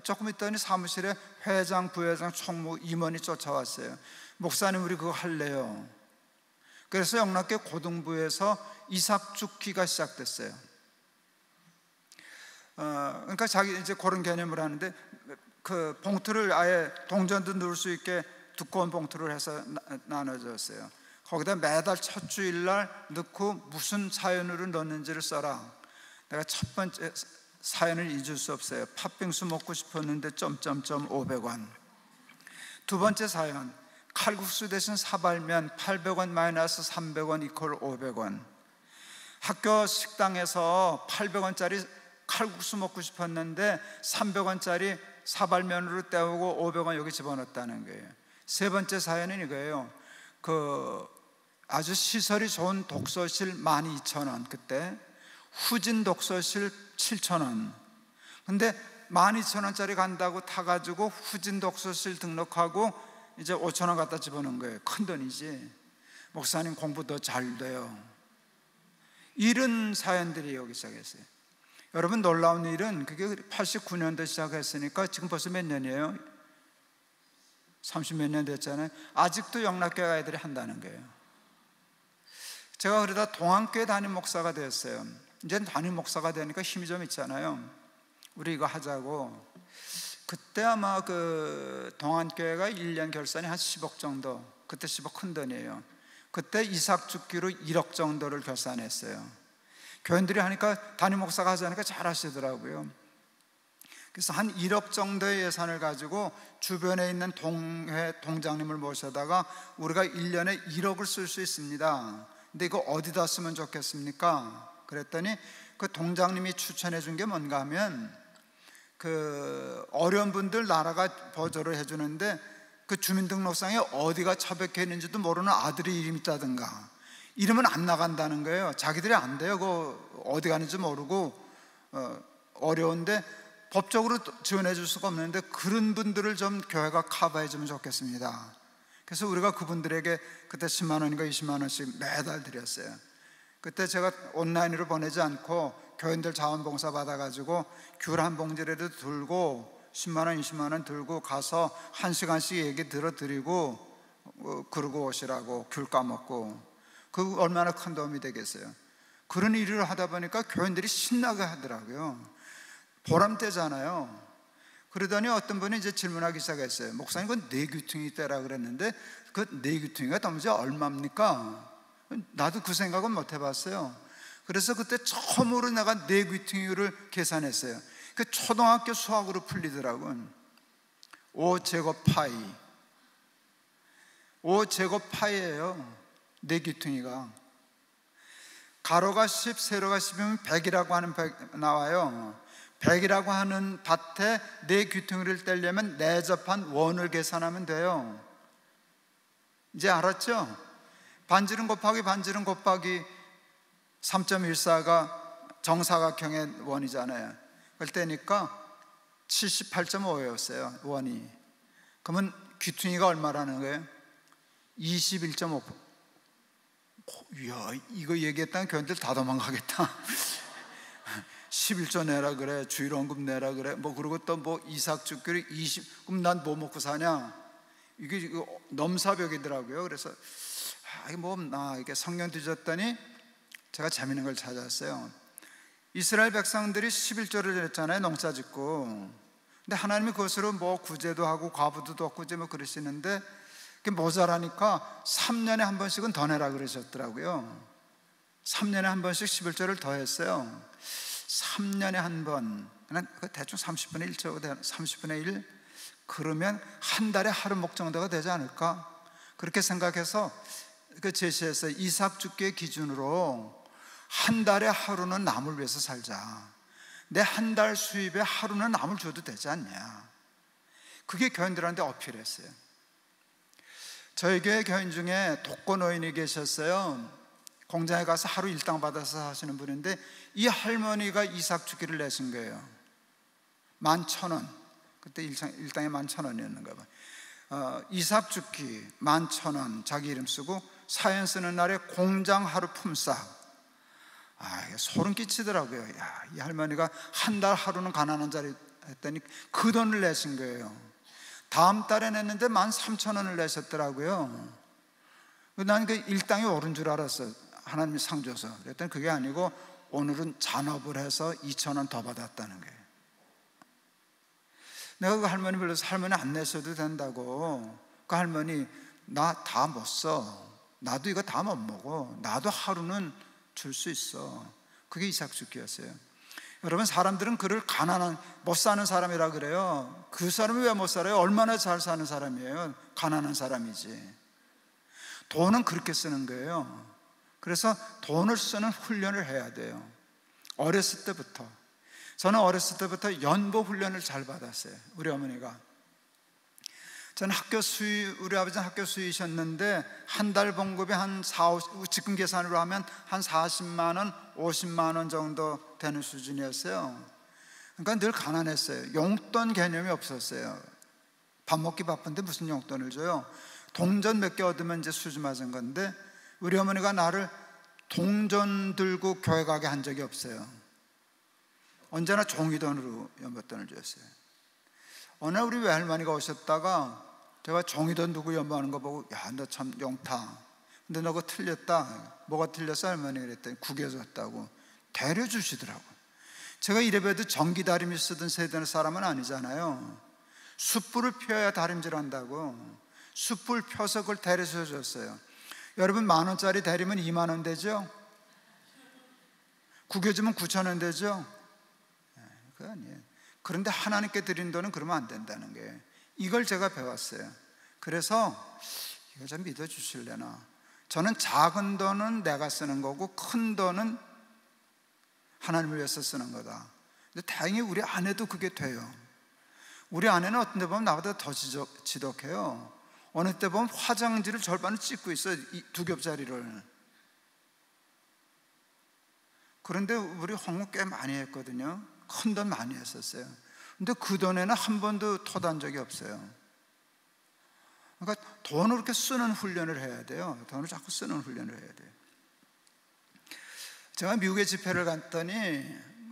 조금 있더니 사무실에 회장, 부회장, 총무, 임원이 쫓아왔어요. 목사님, 우리 그거 할래요. 그래서 영락교 고등부에서 이삭 줍기가 시작됐어요. 그러니까 자기 이제 그런 개념을 하는데, 그 봉투를 아예 동전도 넣을 수 있게 두꺼운 봉투를 해서 나눠줬어요. 거기다 매달 첫 주일날 넣고 무슨 사연으로 넣는지를 써라. 내가 첫 번째 사연을 잊을 수 없어요. 팥빙수 먹고 싶었는데 점점점 500원. 두 번째 사연, 칼국수 대신 사발면 800원 마이너스 300원 이퀄 500원. 학교 식당에서 800원짜리 칼국수 먹고 싶었는데 300원짜리 사발면으로 때우고 500원 여기 집어넣었다는 거예요. 세 번째 사연은 이거예요. 아주 시설이 좋은 독서실 12,000원, 그때 후진 독서실 7,000원. 근데 12,000원짜리 간다고 타가지고 후진 독서실 등록하고 이제 5,000원 갖다 집어넣은 거예요. 큰 돈이지. 목사님 공부 더 잘 돼요. 이런 사연들이 여기 시작했어요. 여러분, 놀라운 일은 그게 89년도 시작했으니까 지금 벌써 몇 년이에요? 30몇 년 됐잖아요. 아직도 영락교회 애들이 한다는 거예요. 제가 그러다 동안교회 담임 목사가 되었어요. 이제 담임 목사가 되니까 힘이 좀 있잖아요. 우리 이거 하자고. 그때 아마 동안교회가 1년 결산이 한 10억 정도, 그때 10억 큰 돈이에요. 그때 이삭 죽기로 1억 정도를 결산했어요. 교인들이 하니까 담임 목사가 하자니까 잘 하시더라고요. 그래서 한 1억 정도의 예산을 가지고 주변에 있는 동장님을 모셔다가 우리가 1년에 1억을 쓸 수 있습니다. 근데 이거 어디다 쓰면 좋겠습니까? 그랬더니 그 동장님이 추천해 준 게 뭔가 하면 어려운 분들 나라가 보조를 해주는데 그 주민등록상에 어디가 처박혀 있는지도 모르는 아들의 이름이 있다든가 이러면 안 나간다는 거예요. 자기들이 안 돼요. 어디 가는지 모르고 어려운데 법적으로 지원해 줄 수가 없는데 그런 분들을 좀 교회가 커버해 주면 좋겠습니다. 그래서 우리가 그분들에게 그때 10만 원인가 20만 원씩 매달 드렸어요. 그때 제가 온라인으로 보내지 않고 교인들 자원봉사 받아가지고 귤 한 봉지라도 들고 10만 원, 20만 원 들고 가서 1시간씩 얘기 들어드리고 그러고 오시라고, 귤 까먹고. 그 얼마나 큰 도움이 되겠어요. 그런 일을 하다 보니까 교인들이 신나게 하더라고요. 보람되잖아요. 그러더니 어떤 분이 이제 질문하기 시작했어요. 목사님, 그건 내귀퉁이 때라 그랬는데 그 내귀퉁이가 도대체 얼마입니까? 나도 그 생각은 못 해봤어요. 그래서 그때 처음으로 내가 내귀퉁이를 계산했어요. 그 초등학교 수학으로 풀리더라고요. 5제곱 파이. 5제곱 파이예요. 내귀퉁이가. 가로가 10, 세로가 10이면 100이라고 하는 100 나와요. 100이라고 하는 밭에 내귀퉁이를 떼려면 내접한 원을 계산하면 돼요. 이제 알았죠? 반지름 곱하기 반지름 곱하기 3.14가 정사각형의 원이잖아요. 그럴 때니까 78.5였어요, 원이. 그러면 귀퉁이가 얼마라는 거예요? 21.5. 이야, 이거 얘기했다면 교인들 다 도망가겠다. 11조 내라 그래, 주일원금 내라 그래, 그리고 또 이삭 죽기를 20. 그럼 난 뭐 먹고 사냐? 이게 넘사벽이더라고요. 그래서 이게 뭐 없나, 이게 성경 뒤졌더니 제가 재밌는 걸 찾았어요. 이스라엘 백성들이 11조를 했잖아요, 농사 짓고. 근데 하나님이 그것으로 구제도 하고 과부도 돕고 이제 그러시는데 그게 모자라니까 3년에 한 번씩은 더 내라 그러셨더라고요. 3년에 한 번씩 11조를 더 했어요. 3년에 한 번, 대충 30분의 1조, 30분의 1, 그러면 한 달에 하루 목 정도가 되지 않을까? 그렇게 생각해서 제시해서 이삭 죽기의 기준으로 한 달에 하루는 남을 위해서 살자. 내 한 달 수입에 하루는 남을 줘도 되지 않냐. 그게 교인들한테 어필했어요. 저희 교회 교인 중에 독거노인이 계셨어요. 공장에 가서 하루 일당 받아서 하시는 분인데 이 할머니가 이삭 죽기를 내신 거예요. 11,000원. 그때 일당에 11,000원이었는가 봐. 이삭 죽기 11,000원 자기 이름 쓰고 사연 쓰는 날에 공장 하루 품삯. 소름 끼치더라고요. 이 할머니가 한 달 하루는 가난한 자리 했더니 그 돈을 내신 거예요. 다음 달에 냈는데 13,000원을 내셨더라고요. 난 그 일당이 오른 줄 알았어. 하나님이 상 줘서. 그랬더니 그게 아니고 오늘은 잔업을 해서 2,000원 더 받았다는 거예요. 내가 그 할머니 불러서 할머니 안 내셔도 된다고. 그 할머니 나 다 못 써. 나도 이거 다 못 먹어. 나도 하루는 줄 수 있어. 그게 이삭 죽기였어요. 여러분, 사람들은 그를 가난한 못 사는 사람이라 그래요. 그 사람이 왜 못 살아요? 얼마나 잘 사는 사람이에요. 가난한 사람이지. 돈은 그렇게 쓰는 거예요. 그래서 돈을 쓰는 훈련을 해야 돼요. 어렸을 때부터. 저는 어렸을 때부터 연보 훈련을 잘 받았어요. 우리 어머니가. 저는 우리 아버지는 학교 수위셨는데 한 달 봉급이 한 4, 지금 계산으로 하면 한 40만 원, 50만 원 정도 되는 수준이었어요. 그러니까 늘 가난했어요. 용돈 개념이 없었어요. 밥 먹기 바쁜데 무슨 용돈을 줘요? 동전 몇 개 얻으면 이제 수지 맞은 건데, 우리 어머니가 나를 동전 들고 교회 가게 한 적이 없어요. 언제나 종이돈으로 연봉돈을 줬어요. 어느 날 우리 외할머니가 오셨다가 제가 종이돈 두고 연봉하는 거 보고, 야, 너 참 용타. 근데 너 그거 틀렸다. 뭐가 틀렸어? 할머니 그랬더니 구겨줬다고 데려주시더라고. 제가 이래봬도 전기다림이 쓰던 세대의 사람은 아니잖아요. 숯불을 펴야 다림질 한다고 숯불 펴서 그걸 데려서 줬어요. 여러분, 10,000원짜리 데리면 2만 원 되죠? 구겨주면 9,000원 되죠? 그거 아니에요. 그런데 하나님께 드린 돈은 그러면 안 된다는 게, 이걸 제가 배웠어요. 그래서 이거 좀 믿어주실래나? 저는 작은 돈은 내가 쓰는 거고 큰 돈은 하나님을 위해서 쓰는 거다. 근데 다행히 우리 아내도 그게 돼요. 우리 아내는 어떤 데 보면 나보다 더 지독해요. 어느 때 보면 화장지를 절반을 찍고 있어요. 2겹짜리를. 그런데 우리 홍보 꽤 많이 했거든요. 큰 돈 많이 했었어요. 근데 그 돈에는 한 번도 토단 적이 없어요. 그러니까 돈을 이렇게 쓰는 훈련을 해야 돼요. 돈을 자꾸 쓰는 훈련을 해야 돼요. 제가 미국에 집회를 갔더니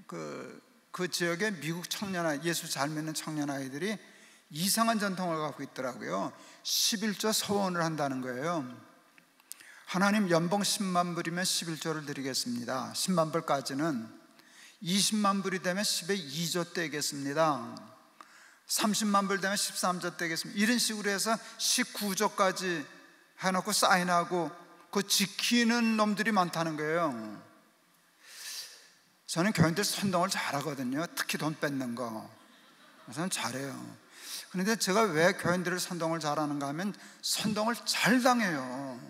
그 지역에 미국 예수 잘 믿는 청년 아이들이 이상한 전통을 갖고 있더라고요. 11조 서원을 한다는 거예요. 하나님, 연봉 10만 불이면 11조를 드리겠습니다. 10만 불까지는 20만 불이 되면 10에 2조 떼겠습니다. 30만 불 되면 13조 떼겠습니다. 이런 식으로 해서 19조까지 해놓고 사인하고 그 지키는 놈들이 많다는 거예요. 저는 교인들 선동을 잘하거든요. 특히 돈 뺏는 거 저는 잘해요. 그런데 제가 왜 교인들을 선동을 잘하는가 하면, 선동을 잘 당해요.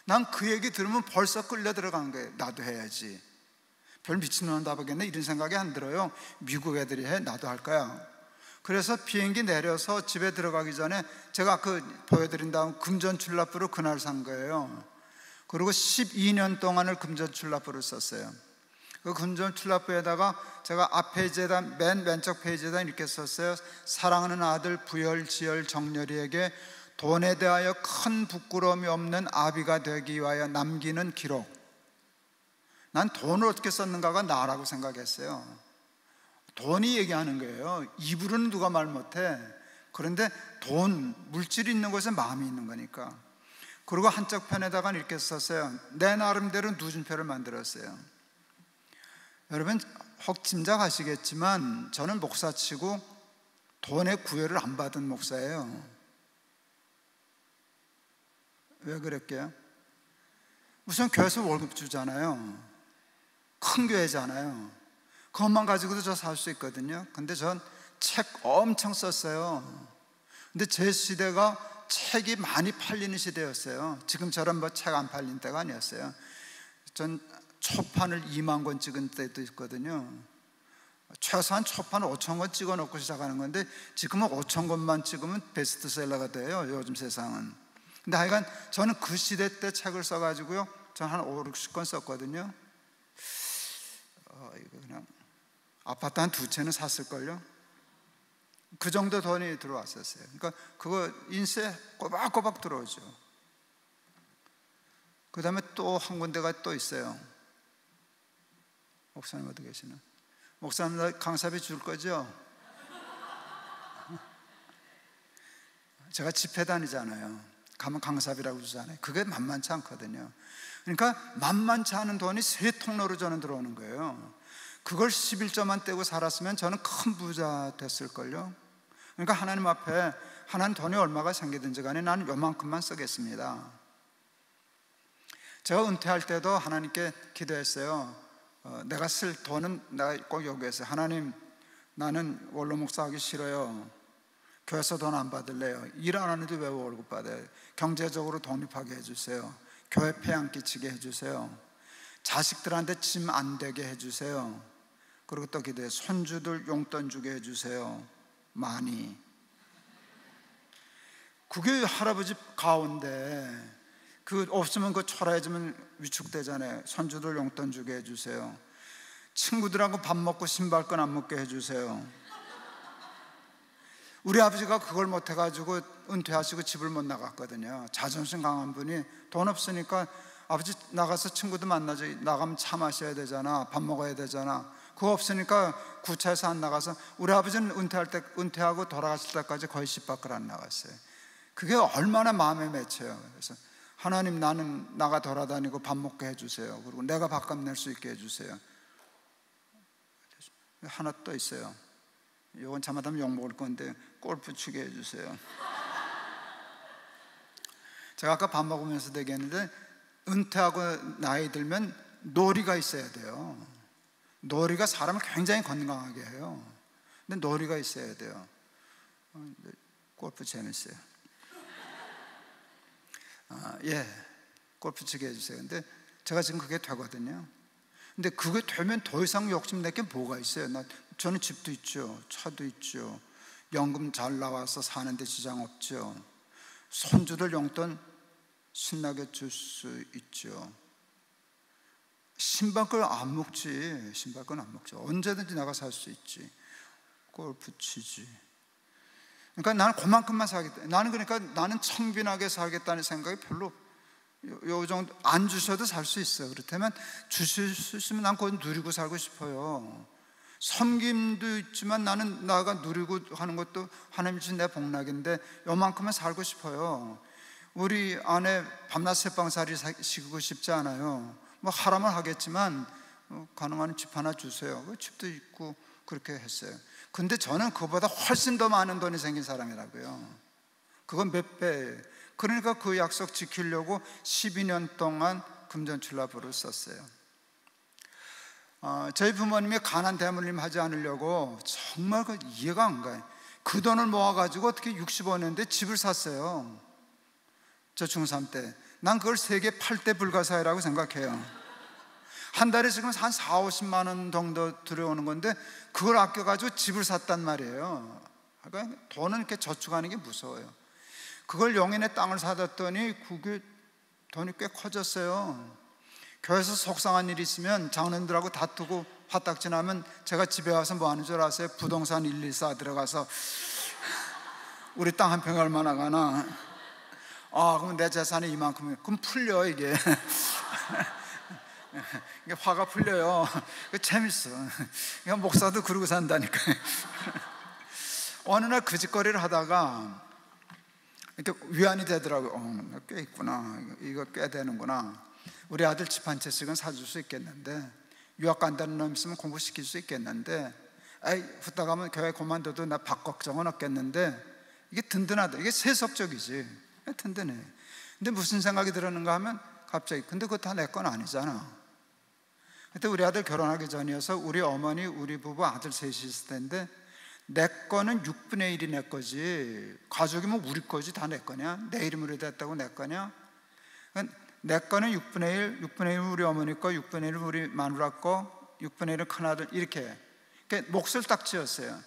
난 그 얘기 들으면 벌써 끌려 들어간 거예요. 나도 해야지. 별 미친놈 답하겠네 이런 생각이 안 들어요. 미국 애들이 해, 나도 할 거야. 그래서 비행기 내려서 집에 들어가기 전에 제가 보여드린 다음 금전출납부를 그날 산 거예요. 그리고 12년 동안을 금전출납부를 썼어요. 그 금전출납부에다가 제가 앞 페이지에다, 맨 왼쪽 페이지에다 이렇게 썼어요. 사랑하는 아들 부열지열 정렬이에게 돈에 대하여 큰 부끄러움이 없는 아비가 되기 위하여 남기는 기록. 난 돈을 어떻게 썼는가가 나라고 생각했어요. 돈이 얘기하는 거예요. 입으로는 누가 말 못해. 그런데 돈, 물질이 있는 곳에 마음이 있는 거니까. 그리고 한쪽 편에다가 이렇게 썼어요. 내 나름대로 누진표를 만들었어요. 여러분, 혹 짐작하시겠지만 저는 목사치고 돈의 구애를 안 받은 목사예요. 왜 그랬게요? 우선 교회에서 월급 주잖아요. 큰 교회잖아요. 그것만 가지고도 저 살 수 있거든요. 근데 전 책 엄청 썼어요. 근데 제 시대가 책이 많이 팔리는 시대였어요. 지금처럼 뭐 책 안 팔린 때가 아니었어요. 전 초판을 2만 권 찍은 때도 있거든요. 최소한 초판 5천 권 찍어 놓고 시작하는 건데, 지금은 5천 권만 찍으면 베스트셀러가 돼요, 요즘 세상은. 근데 하여간 저는 그 시대 때 책을 써가지고요, 저는 한 5, 60권 썼거든요. 이거 그냥 아파트 한 2채는 샀을걸요. 그 정도 돈이 들어왔었어요. 그러니까 그거 인쇄 꼬박꼬박 들어오죠. 그 다음에 또 한 군데가 또 있어요. 목사님 어디 계시나? 목사님, 나 강사비 줄 거죠? 제가 집회 다니잖아요. 가면 강사비라고 주잖아요. 그게 만만치 않거든요. 그러니까 만만치 않은 돈이 세 통로로 저는 들어오는 거예요. 그걸 11조만 떼고 살았으면 저는 큰 부자 됐을걸요. 그러니까 하나님 앞에, 하나님 돈이 얼마가 생기든지 간에 나는 요만큼만 쓰겠습니다. 제가 은퇴할 때도 하나님께 기도했어요. 내가 쓸 돈은 내가 꼭 요구했어요. 하나님, 나는 원로 목사하기 싫어요. 교회에서 돈 안 받을래요. 일 안 하는데 왜 월급 받아요? 경제적으로 독립하게 해주세요. 교회 폐 안 끼치게 해주세요. 자식들한테 짐 안 되게 해주세요. 그리고 또 기도해, 손주들 용돈 주게 해주세요. 많이. 그게 할아버지 가운데 그 없으면 그 초라해지면 위축되잖아요. 손주들 용돈 주게 해주세요. 친구들하고 밥 먹고 신발끈 안 묶게 해주세요. 우리 아버지가 그걸 못해가지고 은퇴하시고 집을 못 나갔거든요. 자존심 강한 분이 돈 없으니까 아버지 나가서 친구도 만나지, 나가면 차 마셔야 되잖아, 밥 먹어야 되잖아. 그거 없으니까 구차해서 안 나가서, 우리 아버지는 은퇴하고 돌아가실 때까지 거의 집 밖을 안 나갔어요. 그게 얼마나 마음에 맺혀요. 그래서 하나님, 나는 나가 돌아다니고 밥 먹게 해주세요. 그리고 내가 밥값 낼 수 있게 해주세요. 하나 또 있어요. 이건 잘못하면 욕먹을 건데, 골프 치게 해주세요. 제가 아까 밥 먹으면서 얘기했는데, 은퇴하고 나이 들면 놀이가 있어야 돼요. 놀이가 사람을 굉장히 건강하게 해요. 근데 놀이가 있어야 돼요. 골프 재밌어요. 골프 치게 해주세요. 근데 제가 지금 그게 되거든요. 근데 그게 되면 더 이상 욕심낼 게 뭐가 있어요? 저는 집도 있죠, 차도 있죠, 연금 잘 나와서 사는데 지장 없죠. 손주들 용돈 신나게 줄 수 있죠. 신발끈 안 묶지. 신발끈 안 묶죠. 언제든지 나가 살 수 있지. 골프 치지. 그러니까 나는 그만큼만 살겠다. 나는 청빈하게 살겠다는 생각이 별로, 요 정도 안 주셔도 살 수 있어요. 그렇다면 주실 수 있으면 난 그건 누리고 살고 싶어요. 섬김도 있지만 나는 나가 누리고 하는 것도 하나님 주신 내 복락인데 요만큼은 살고 싶어요. 우리 아내 밤낮 새방살이 시키고 싶지 않아요. 뭐 하라면 하겠지만 가능한 집 하나 주세요. 집도 있고 그렇게 했어요. 근데 저는 그보다 훨씬 더 많은 돈이 생긴 사람이라고요. 그건 몇 배. 그러니까 그 약속 지키려고 12년 동안 금전출납부를 썼어요. 저희 부모님이 가난 대물림 하지 않으려고 정말 이해가 안 가요. 그 돈을 모아가지고 어떻게 65년대 집을 샀어요. 저 중3 때. 난 그걸 세계 8대 불가사의라고 생각해요. 한 달에 지금 한 4, 50만 원 정도 들어오는 건데 그걸 아껴가지고 집을 샀단 말이에요. 그러니까 돈은 이렇게 저축하는 게 무서워요. 그걸 용인에 땅을 사뒀더니 그게 돈이 꽤 커졌어요. 교회에서 속상한 일이 있으면 장로님들하고 다투고 화딱지 나면 제가 집에 와서 뭐 하는 줄 아세요? 부동산 114 들어가서 우리 땅 한 평에 얼마나 가나? 그럼 내 재산이 이만큼이면, 그럼 풀려 이게. 이게 화가 풀려요. 재밌어. 목사도 그러고 산다니까. 어느 날 그 짓거리를 하다가 이렇게 위안이 되더라고요. 꽤 있구나. 이거 꽤 되는구나. 우리 아들 집 한 채씩은 사줄 수 있겠는데, 유학 간다는 놈 있으면 공부시킬 수 있겠는데, 후딱 가면 교회 그만둬도 나 밥 걱정은 없겠는데, 이게 든든하다. 이게 세속적이지. 든든해. 근데 무슨 생각이 들었는가 하면 갑자기, 근데 그거 다 내 건 아니잖아. 그때 우리 아들 결혼하기 전이어서 우리 어머니, 우리 부부, 아들 셋이 있을 텐데, 내 거는 6분의 1이 내 거지, 가족이면 우리 거지, 다 내 거냐? 내 이름으로 됐다고 내 거냐? 내 거는 6분의 1, 6분의 1 우리 어머니 거, 6분의 1 우리 마누라 거, 6분의 1은 큰아들, 이렇게 몫을 딱 지었어요.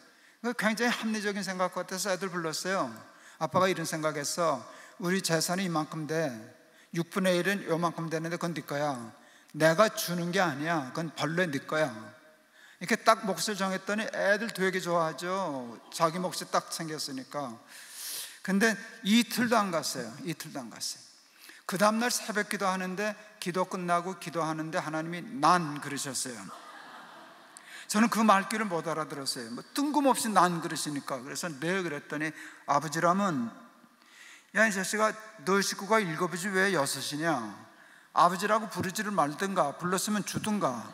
굉장히 합리적인 생각 같아서 애들 불렀어요. 아빠가 이런 생각했어. 우리 재산이 이만큼 돼. 6분의 1은 요만큼 되는데 그건 네 거야. 내가 주는 게 아니야. 그건 벌레 네 거야. 이렇게 딱 몫을 정했더니 애들 되게 좋아하죠. 자기 몫이 딱 생겼으니까. 근데 이틀도 안 갔어요. 이틀도 안 갔어요. 그 다음날 새벽 기도하는데, 기도 끝나고 기도하는데 하나님이 난 그러셨어요. 저는 그 말귀를 못 알아들었어요. 뭐 뜬금없이 난 그러시니까. 그래서 네 그랬더니, 아버지라면, 야 이 자식아, 너 식구가 7이지 왜 6이냐? 아버지라고 부르지를 말든가, 불렀으면 주든가.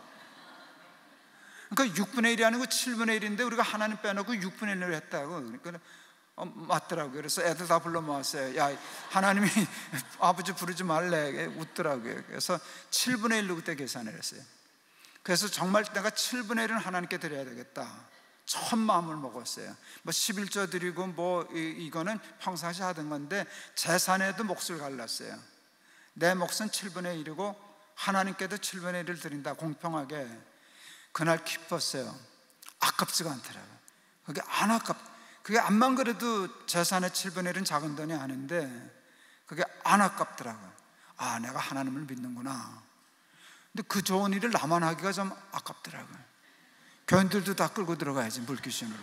그러니까 6분의 1이 아니고 7분의 1인데 우리가 하나님 빼놓고 6분의 1을 했다고. 그러니까 맞더라고요. 그래서 애들 다 불러 모았어요. 야, 하나님이 아버지 부르지 말래. 웃더라고요. 그래서 7분의 1로 그때 계산을 했어요. 그래서 정말 내가 7분의 1은 하나님께 드려야 되겠다. 첫 마음을 먹었어요. 뭐 11조 드리고 뭐 이거는 평상시 하던 건데 재산에도 몫을 갈랐어요. 내 몫은 7분의 1이고 하나님께도 7분의 1을 드린다, 공평하게. 그날 기뻤어요. 아깝지가 않더라고요. 그게 암만 그래도 재산의 7분의 1은 작은 돈이 아닌데 그게 안 아깝더라고요. 아, 내가 하나님을 믿는구나. 근데 그 좋은 일을 나만 하기가 좀 아깝더라고요. 교인들도 다 끌고 들어가야지, 물귀신으로.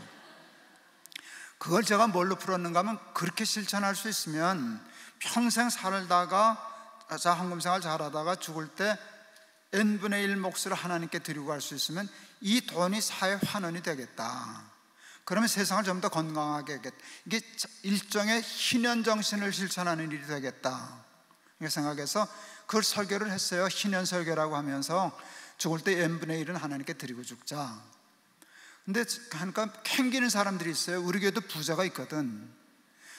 그걸 제가 뭘로 풀었는가 하면, 그렇게 실천할 수 있으면 평생 살다가, 황금생활 잘하다가 죽을 때 n분의 1 몫을 하나님께 드리고 갈 수 있으면 이 돈이 사회 환원이 되겠다. 그러면 세상을 좀 더 건강하게 하겠다. 이게 일종의 희년정신을 실천하는 일이 되겠다, 이렇게 생각해서 그걸 설교를 했어요. 희년설교라고 하면서 죽을 때 n분의 1은 하나님께 드리고 죽자. 근데 그러니까 캥기는 사람들이 있어요. 우리 교회도 부자가 있거든.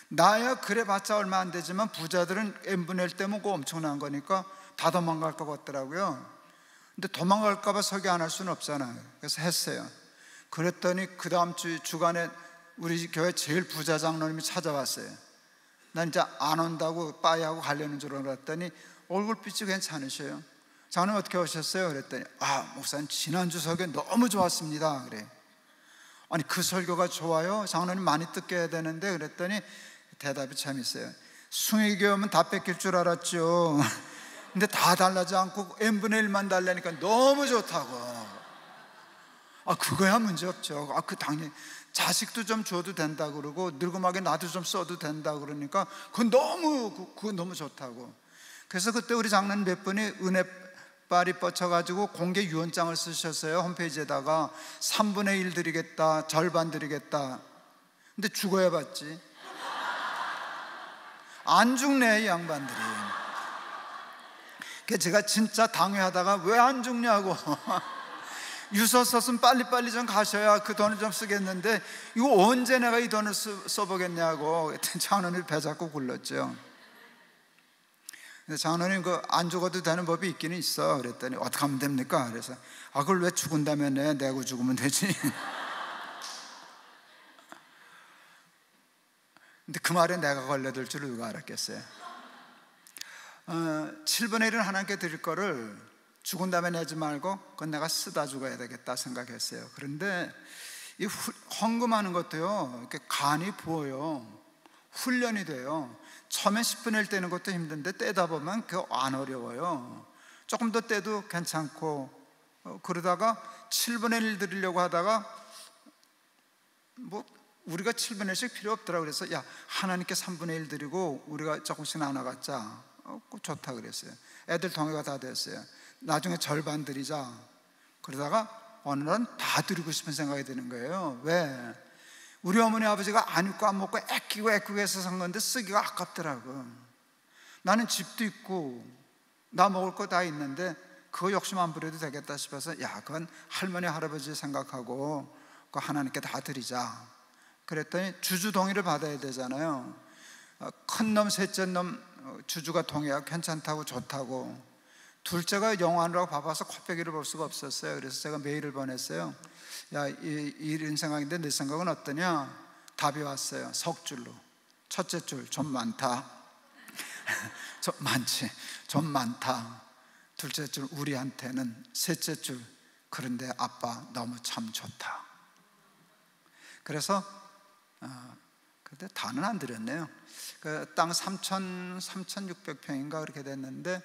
나야 그래봤자 얼마 안 되지만 부자들은 n분의 1 때문에 엄청난 거니까 다 도망갈 것 같더라고요. 근데 도망갈까 봐 설교 안 할 수는 없잖아요. 그래서 했어요. 그랬더니 그 다음 주간에 우리 교회 제일 부자 장로님이 찾아왔어요. 난 이제 안 온다고 빠이하고 가려는 줄 알았더니 얼굴빛이 괜찮으셔요. 장로님 어떻게 오셨어요? 그랬더니 목사님 지난주 설교 너무 좋았습니다. 그래. 아니, 그 설교가 좋아요? 장로님 많이 듣게 해야 되는데. 그랬더니 대답이 참 있어요. 숭의교회 오면 다 뺏길 줄 알았죠. 근데 다 달라지 않고 n분의 1만 달라니까 너무 좋다고. 그거야 문제 없죠. 그 당연히 자식도 좀 줘도 된다 그러고 늙음하게 나도 좀 써도 된다 그러니까 그건 너무 좋다고. 그래서 그때 우리 장로님 몇 분이 은혜빨이 뻗쳐가지고 공개 유언장을 쓰셨어요. 홈페이지에다가 3분의 1 드리겠다, 절반 드리겠다. 근데 죽어야 받지. 안 죽네, 이 양반들이. 그래서 제가 진짜 당회하다가 왜 안 죽냐고. 유서 썼으면 빨리빨리 좀 가셔야 그 돈을 좀 쓰겠는데 이거 언제 내가 이 돈을 써보겠냐고. 장로님 배 잡고 굴렀죠. 근데 장로님 안 죽어도 되는 법이 있기는 있어. 그랬더니 어떻게 하면 됩니까? 그래서 그걸 왜 죽은다며 내고 죽으면 되지. 근데 그 말에 내가 걸려들 줄 누가 알았겠어요. 7분의 1은 하나님께 드릴 거를 죽은 다음에 내지 말고 그건 내가 쓰다 죽어야 되겠다 생각했어요. 그런데 이 헌금하는 것도요, 이렇게 간이 부어요. 훈련이 돼요. 처음에 10분의 1 떼는 것도 힘든데 떼다 보면 그거 안 어려워요. 조금 더 떼도 괜찮고, 그러다가 7분의 1 드리려고 하다가 우리가 7분의 1씩 필요 없더라고. 그래서 하나님께 3분의 1 드리고 우리가 조금씩 나눠갖자. 좋다 그랬어요. 애들 동의가 다 됐어요. 나중에 절반 드리자. 그러다가 어느 날은 다 드리고 싶은 생각이 드는 거예요. 왜? 우리 어머니 아버지가 안 입고 안 먹고 애끼고 해서 산 건데 쓰기가 아깝더라고. 나는 집도 있고 나 먹을 거 다 있는데 그거 욕심 안 부려도 되겠다 싶어서 그건 할머니 할아버지 생각하고 그거 하나님께 다 드리자. 그랬더니 주주 동의를 받아야 되잖아요. 큰 놈 셋째 놈 주주가 동의하고 괜찮다고 좋다고. 둘째가 영화느라고 바빠서 코빼기를 볼 수가 없었어요. 그래서 제가 메일을 보냈어요. 이런 생각인데 내 생각은 어떠냐? 답이 왔어요. 석 줄로. 첫째 줄 좀 많다. 좀 많지. 좀 많다. 둘째 줄 우리한테는. 셋째 줄 그런데 아빠 너무 참 좋다. 그래서 근데 다는 안 드렸네요. 그 땅 3,600평인가 그렇게 됐는데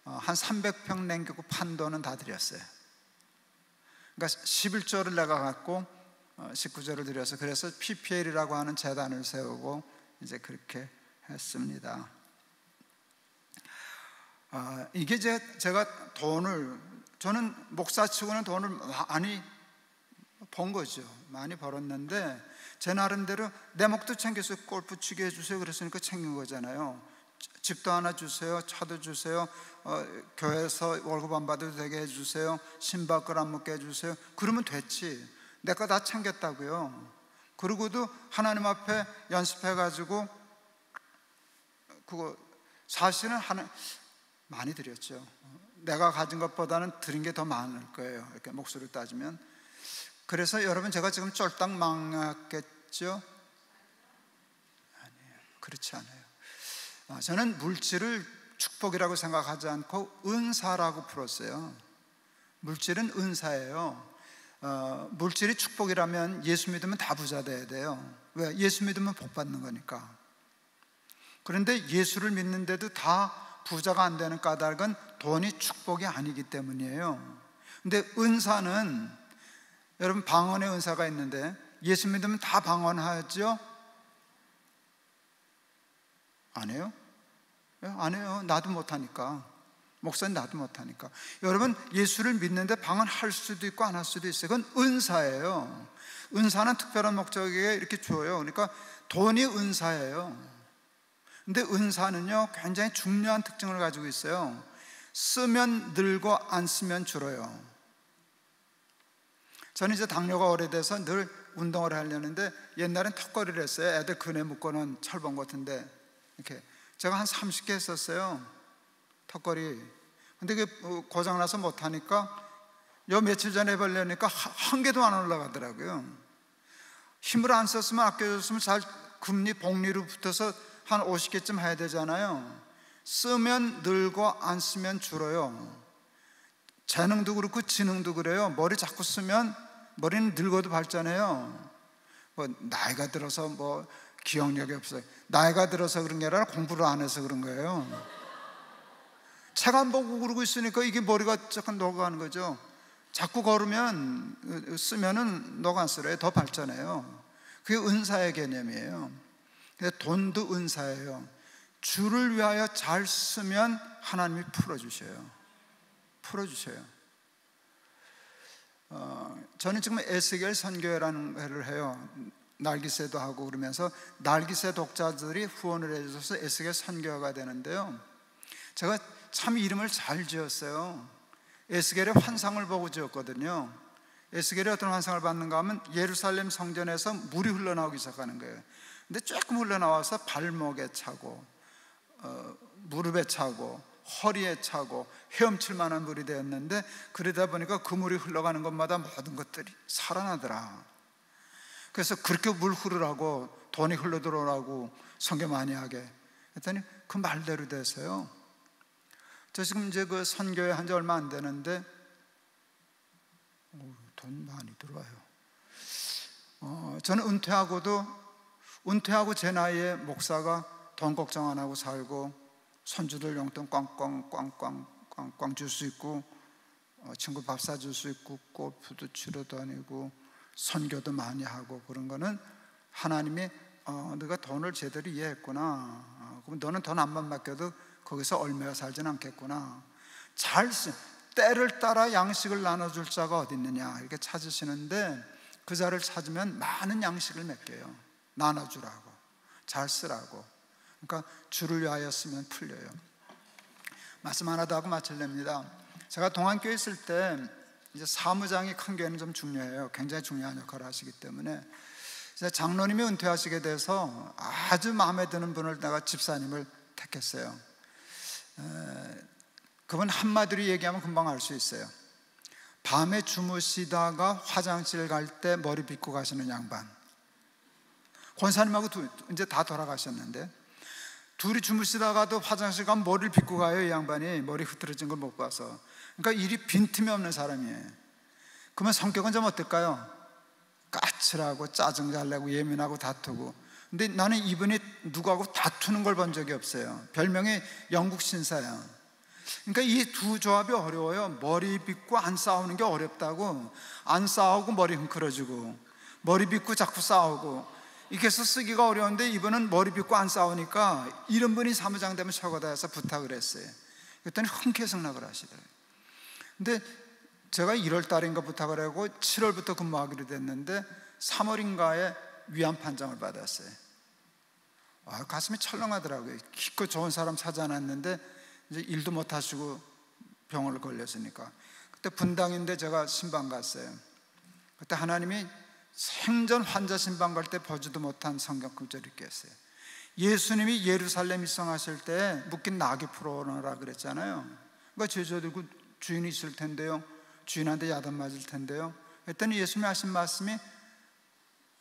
한 300평 남기고 판 돈은 다 드렸어요. 그러니까 11조를 내가 갖고 19조를 드려서, 그래서 PPL이라고 하는 재단을 세우고 이제 그렇게 했습니다. 이게 제가 저는 목사치고는 돈을 많이 번 거죠. 많이 벌었는데 제 나름대로 내 목도 챙겨서 골프 치게 해주세요 그랬으니까 챙긴 거잖아요. 집도 하나 주세요. 차도 주세요. 교회에서 월급 안 받아도 되게 해주세요. 신발걸 안 먹게 해주세요. 그러면 됐지. 내 거 다 챙겼다고요. 그러고도 하나님 앞에 연습해가지고 그거 사실은 많이 드렸죠. 내가 가진 것보다는 드린 게 더 많을 거예요. 이렇게 목소리를 따지면. 그래서 여러분 제가 지금 쫄딱 망했겠죠? 아니에요. 그렇지 않아요. 저는 물질을 축복이라고 생각하지 않고 은사라고 풀었어요. 물질은 은사예요. 물질이 축복이라면 예수 믿으면 다 부자 돼야 돼요. 왜? 예수 믿으면 복 받는 거니까. 그런데 예수를 믿는데도 다 부자가 안 되는 까닭은 돈이 축복이 아니기 때문이에요. 근데 은사는, 여러분 방언의 은사가 있는데 예수 믿으면 다 방언하죠? 안 해요? 안 해요. 나도 못하니까. 목사님 나도 못하니까. 여러분 예수를 믿는데 방언할 수도 있고 안 할 수도 있어요. 그건 은사예요. 은사는 특별한 목적에 이렇게 줘요. 그러니까 돈이 은사예요. 근데 은사는요 굉장히 중요한 특징을 가지고 있어요. 쓰면 늘고 안 쓰면 줄어요. 저는 이제 당뇨가 오래돼서 늘 운동을 하려는데 옛날엔 턱걸이를 했어요. 애들 근에 묶어놓은 철봉 같은데 이렇게 제가 한 30개 했었어요, 턱걸이. 근데 그게 고장나서 못하니까 요 며칠 전에 해보려니까 한 개도 안 올라가더라고요. 힘을 안 썼으면, 아껴줬으면 잘 금리 복리로 붙어서 한 50개쯤 해야 되잖아요. 쓰면 늘고 안 쓰면 줄어요. 재능도 그렇고 지능도 그래요. 머리 자꾸 쓰면 머리는 늙어도 발전해요. 나이가 들어서 기억력이 없어요. 나이가 들어서 그런 게 아니라 공부를 안 해서 그런 거예요. 책 안 보고 그러고 있으니까 이게 머리가 잠깐 녹아가는 거죠. 자꾸 걸으면, 쓰면은 녹아쓰러요. 더 발전해요. 그게 은사의 개념이에요. 돈도 은사예요. 주를 위하여 잘 쓰면 하나님이 풀어주셔요. 저는 지금 에스겔 선교회라는 회를 해요. 날기새도 하고 그러면서 날기새 독자들이 후원을 해줘서 에스겔 선교회가 되는데요, 제가 참 이름을 잘 지었어요. 에스겔의 환상을 보고 지었거든요. 에스겔이 어떤 환상을 봤는가 하면 예루살렘 성전에서 물이 흘러나오기 시작하는 거예요. 근데 조금 흘러나와서 발목에 차고 무릎에 차고 허리에 차고 헤엄칠 만한 물이 되었는데, 그러다 보니까 그 물이 흘러가는 곳마다 모든 것들이 살아나더라. 그래서 그렇게 물 흐르라고, 돈이 흘러들어오라고 성경 많이 하게 했더니 그 말대로 돼서요. 저 지금 이제 그 선교회 한 지 얼마 안 되는데 돈 많이 들어와요. 저는 은퇴하고 제 나이에 목사가 돈 걱정 안 하고 살고 손주들 용돈 꽝꽝 줄 수 있고, 친구 밥 사줄 수 있고, 골프도 치러 다니고 선교도 많이 하고 그런 거는 하나님이 너가 돈을 제대로 이해했구나, 그럼 너는 돈 안만 맡겨도 거기서 얼마나 살진 않겠구나, 때를 따라 양식을 나눠줄 자가 어디 있느냐 이렇게 찾으시는데, 그 자를 찾으면 많은 양식을 맡겨요. 나눠주라고, 잘 쓰라고. 그러니까 주를 위하여 쓰면 풀려요. 말씀 하나 더 하고 마치렵니다. 제가 동안교회 있을 때 이제 사무장이 큰 교회는 좀 중요해요. 굉장히 중요한 역할을 하시기 때문에 이제 장로님이 은퇴하시게 돼서 아주 마음에 드는 분을 내가 집사님을 택했어요. 그분 한마디로 얘기하면 금방 알 수 있어요. 밤에 주무시다가 화장실 갈 때 머리 빗고 가시는 양반. 권사님하고 이제 다 돌아가셨는데 둘이 주무시다가도 화장실 가면 머리를 빗고 가요. 이 양반이 머리 흐트러진 걸 못 봐서. 그러니까 일이 빈틈이 없는 사람이에요. 그러면 성격은 좀 어떨까요? 까칠하고 짜증 잘 내고 예민하고 다투고. 근데 나는 이분이 누구하고 다투는 걸 본 적이 없어요. 별명이 영국 신사야. 그러니까 이 두 조합이 어려워요. 머리 빗고 안 싸우는 게 어렵다고. 안 싸우고 머리 흥크러지고, 머리 빗고 자꾸 싸우고, 이렇게 해서 쓰기가 어려운데 이분은 머리 빗고 안 싸우니까 이런 분이 사무장 되면 최고다 해서 부탁을 했어요. 그랬더니 흔쾌성락을 하시더라고요. 근데 제가 1월 달인가 부탁을 하고 7월부터 근무하기로 됐는데 3월인가에 위안 판정을 받았어요. 가슴이 철렁하더라고요. 기껏 좋은 사람 찾아놨는데 이제 일도 못 하시고 병원을 걸렸으니까. 그때 분당인데 제가 신방 갔어요. 그때 하나님이 생전 환자 신방 갈 때 보지도 못한 성경 구절을 읽겠어요. 예수님이 예루살렘 입성하실 때 묶인 나귀 풀어오라 그랬잖아요. 그러니까 제자들 그 주인이 있을 텐데요, 주인한테 야단 맞을 텐데요. 그랬더니 예수님이 하신 말씀이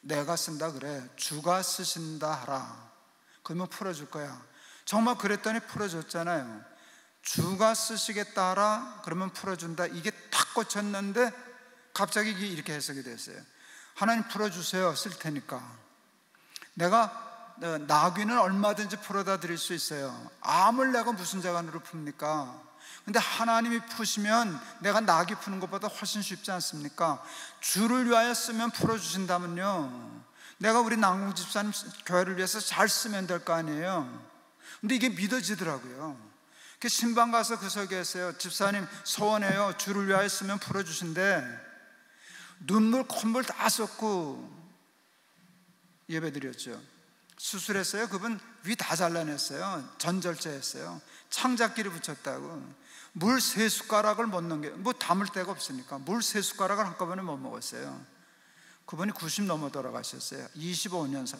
내가 쓴다 그래, 주가 쓰신다 하라. 그러면 풀어줄 거야. 정말 그랬더니 풀어줬잖아요. 주가 쓰시겠다 하라 그러면 풀어준다. 이게 탁 꽂혔는데 갑자기 이렇게 해석이 됐어요. 하나님 풀어주세요. 쓸 테니까. 내가 나귀는 얼마든지 풀어다 드릴 수 있어요. 암을 내가 무슨 재간으로 풉니까? 근데 하나님이 푸시면 내가 나귀 푸는 것보다 훨씬 쉽지 않습니까? 주를 위하여 쓰면 풀어주신다면요, 내가 우리 남궁 집사님 교회를 위해서 잘 쓰면 될 거 아니에요. 근데 이게 믿어지더라고요. 그 신방 가서 그 설교했어요. 집사님 소원해요. 주를 위하여 쓰면 풀어주신대. 눈물 콧물 다 쏟고 예배드렸죠. 수술했어요. 그분 위 다 잘라냈어요. 전절제했어요. 창자끼리 붙였다고. 물 3숟가락을 못 넘겨, 뭐 담을 데가 없으니까 물 3숟가락을 한꺼번에 못 먹었어요. 그분이 90 넘어 돌아가셨어요. 25년 사.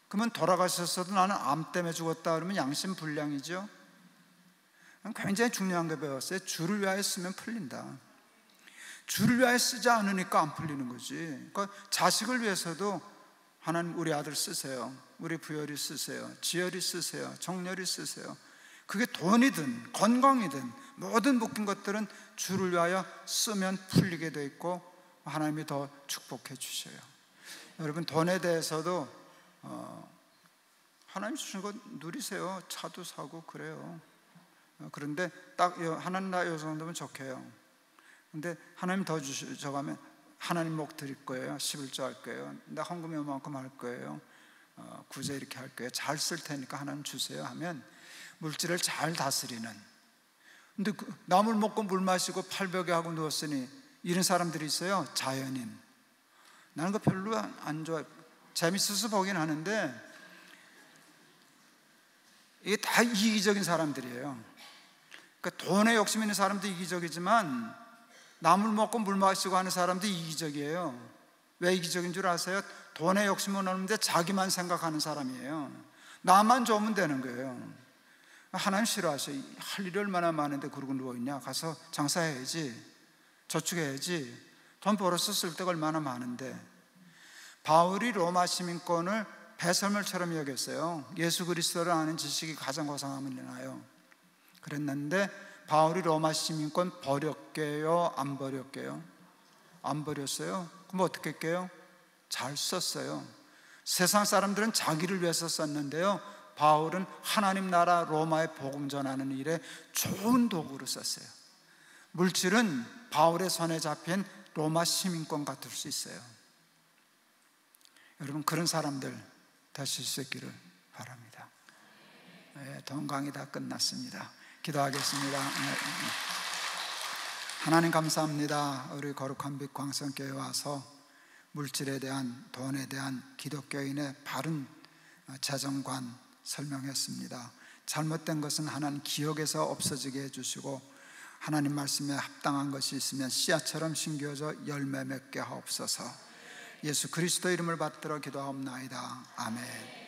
그러면 돌아가셨어도 나는 암 때문에 죽었다 그러면 양심 불량이죠. 굉장히 중요한 거 배웠어요. 주를 위하여 쓰면 풀린다. 주를 위하여 쓰지 않으니까 안 풀리는 거지. 그러니까 자식을 위해서도 하나님 우리 아들 쓰세요. 우리 부열이 쓰세요. 지열이 쓰세요. 정열이 쓰세요. 그게 돈이든 건강이든 모든 묶인 것들은 주를 위하여 쓰면 풀리게 돼 있고 하나님이 더 축복해 주셔요. 여러분, 돈에 대해서도 하나님 주신 거 누리세요. 차도 사고 그래요. 그런데 딱 하나님 나 요 정도면 좋게요. 근데 하나님 더 주셔가면 하나님 목 드릴 거예요. 11조 할 거예요. 나 헌금이 요만큼 할 거예요. 구제 이렇게 할 거예요. 잘 쓸 테니까 하나님 주세요 하면 물질을 잘 다스리는. 근데 나물 먹고 물 마시고 팔벽에 하고 누웠으니 이런 사람들이 있어요. 자연인. 나는 그거 별로 안 좋아해. 재밌어서 보긴 하는데 이게 다 이기적인 사람들이에요. 그러니까 돈에 욕심 있는 사람도 이기적이지만 나물 먹고 물 마시고 하는 사람도 이기적이에요. 왜 이기적인 줄 아세요? 돈에 욕심은 없는데 자기만 생각하는 사람이에요. 나만 좋으면 되는 거예요. 하나님 싫어하셔. 할 일이 얼마나 많은데 그러고 누워있냐. 가서 장사해야지, 저축해야지, 돈 벌어서 쓸 데가 얼마나 많은데. 바울이 로마 시민권을 배설물처럼 여겼어요. 예수 그리스도를 아는 지식이 가장 고상함을 내나요. 그랬는데 바울이 로마 시민권 버렸게요? 안 버렸게요? 안 버렸어요. 그럼 어떻게 할게요? 잘 썼어요. 세상 사람들은 자기를 위해서 썼는데요, 바울은 하나님 나라 로마에 복음 전하는 일에 좋은 도구로 썼어요. 물질은 바울의 손에 잡힌 로마 시민권 같을 수 있어요. 여러분, 그런 사람들 되실 수 있기를 바랍니다. 돈 강의 다 끝났습니다. 기도하겠습니다. 하나님 감사합니다. 우리 거룩한 빛 광성교회 와서 물질에 대한, 돈에 대한 기독교인의 바른 재정관 설명했습니다. 잘못된 것은 하나님 기억에서 없어지게 해주시고 하나님 말씀에 합당한 것이 있으면 씨앗처럼 심겨져 열매 맺게 하옵소서. 예수 그리스도 이름을 받들어 기도하옵나이다. 아멘.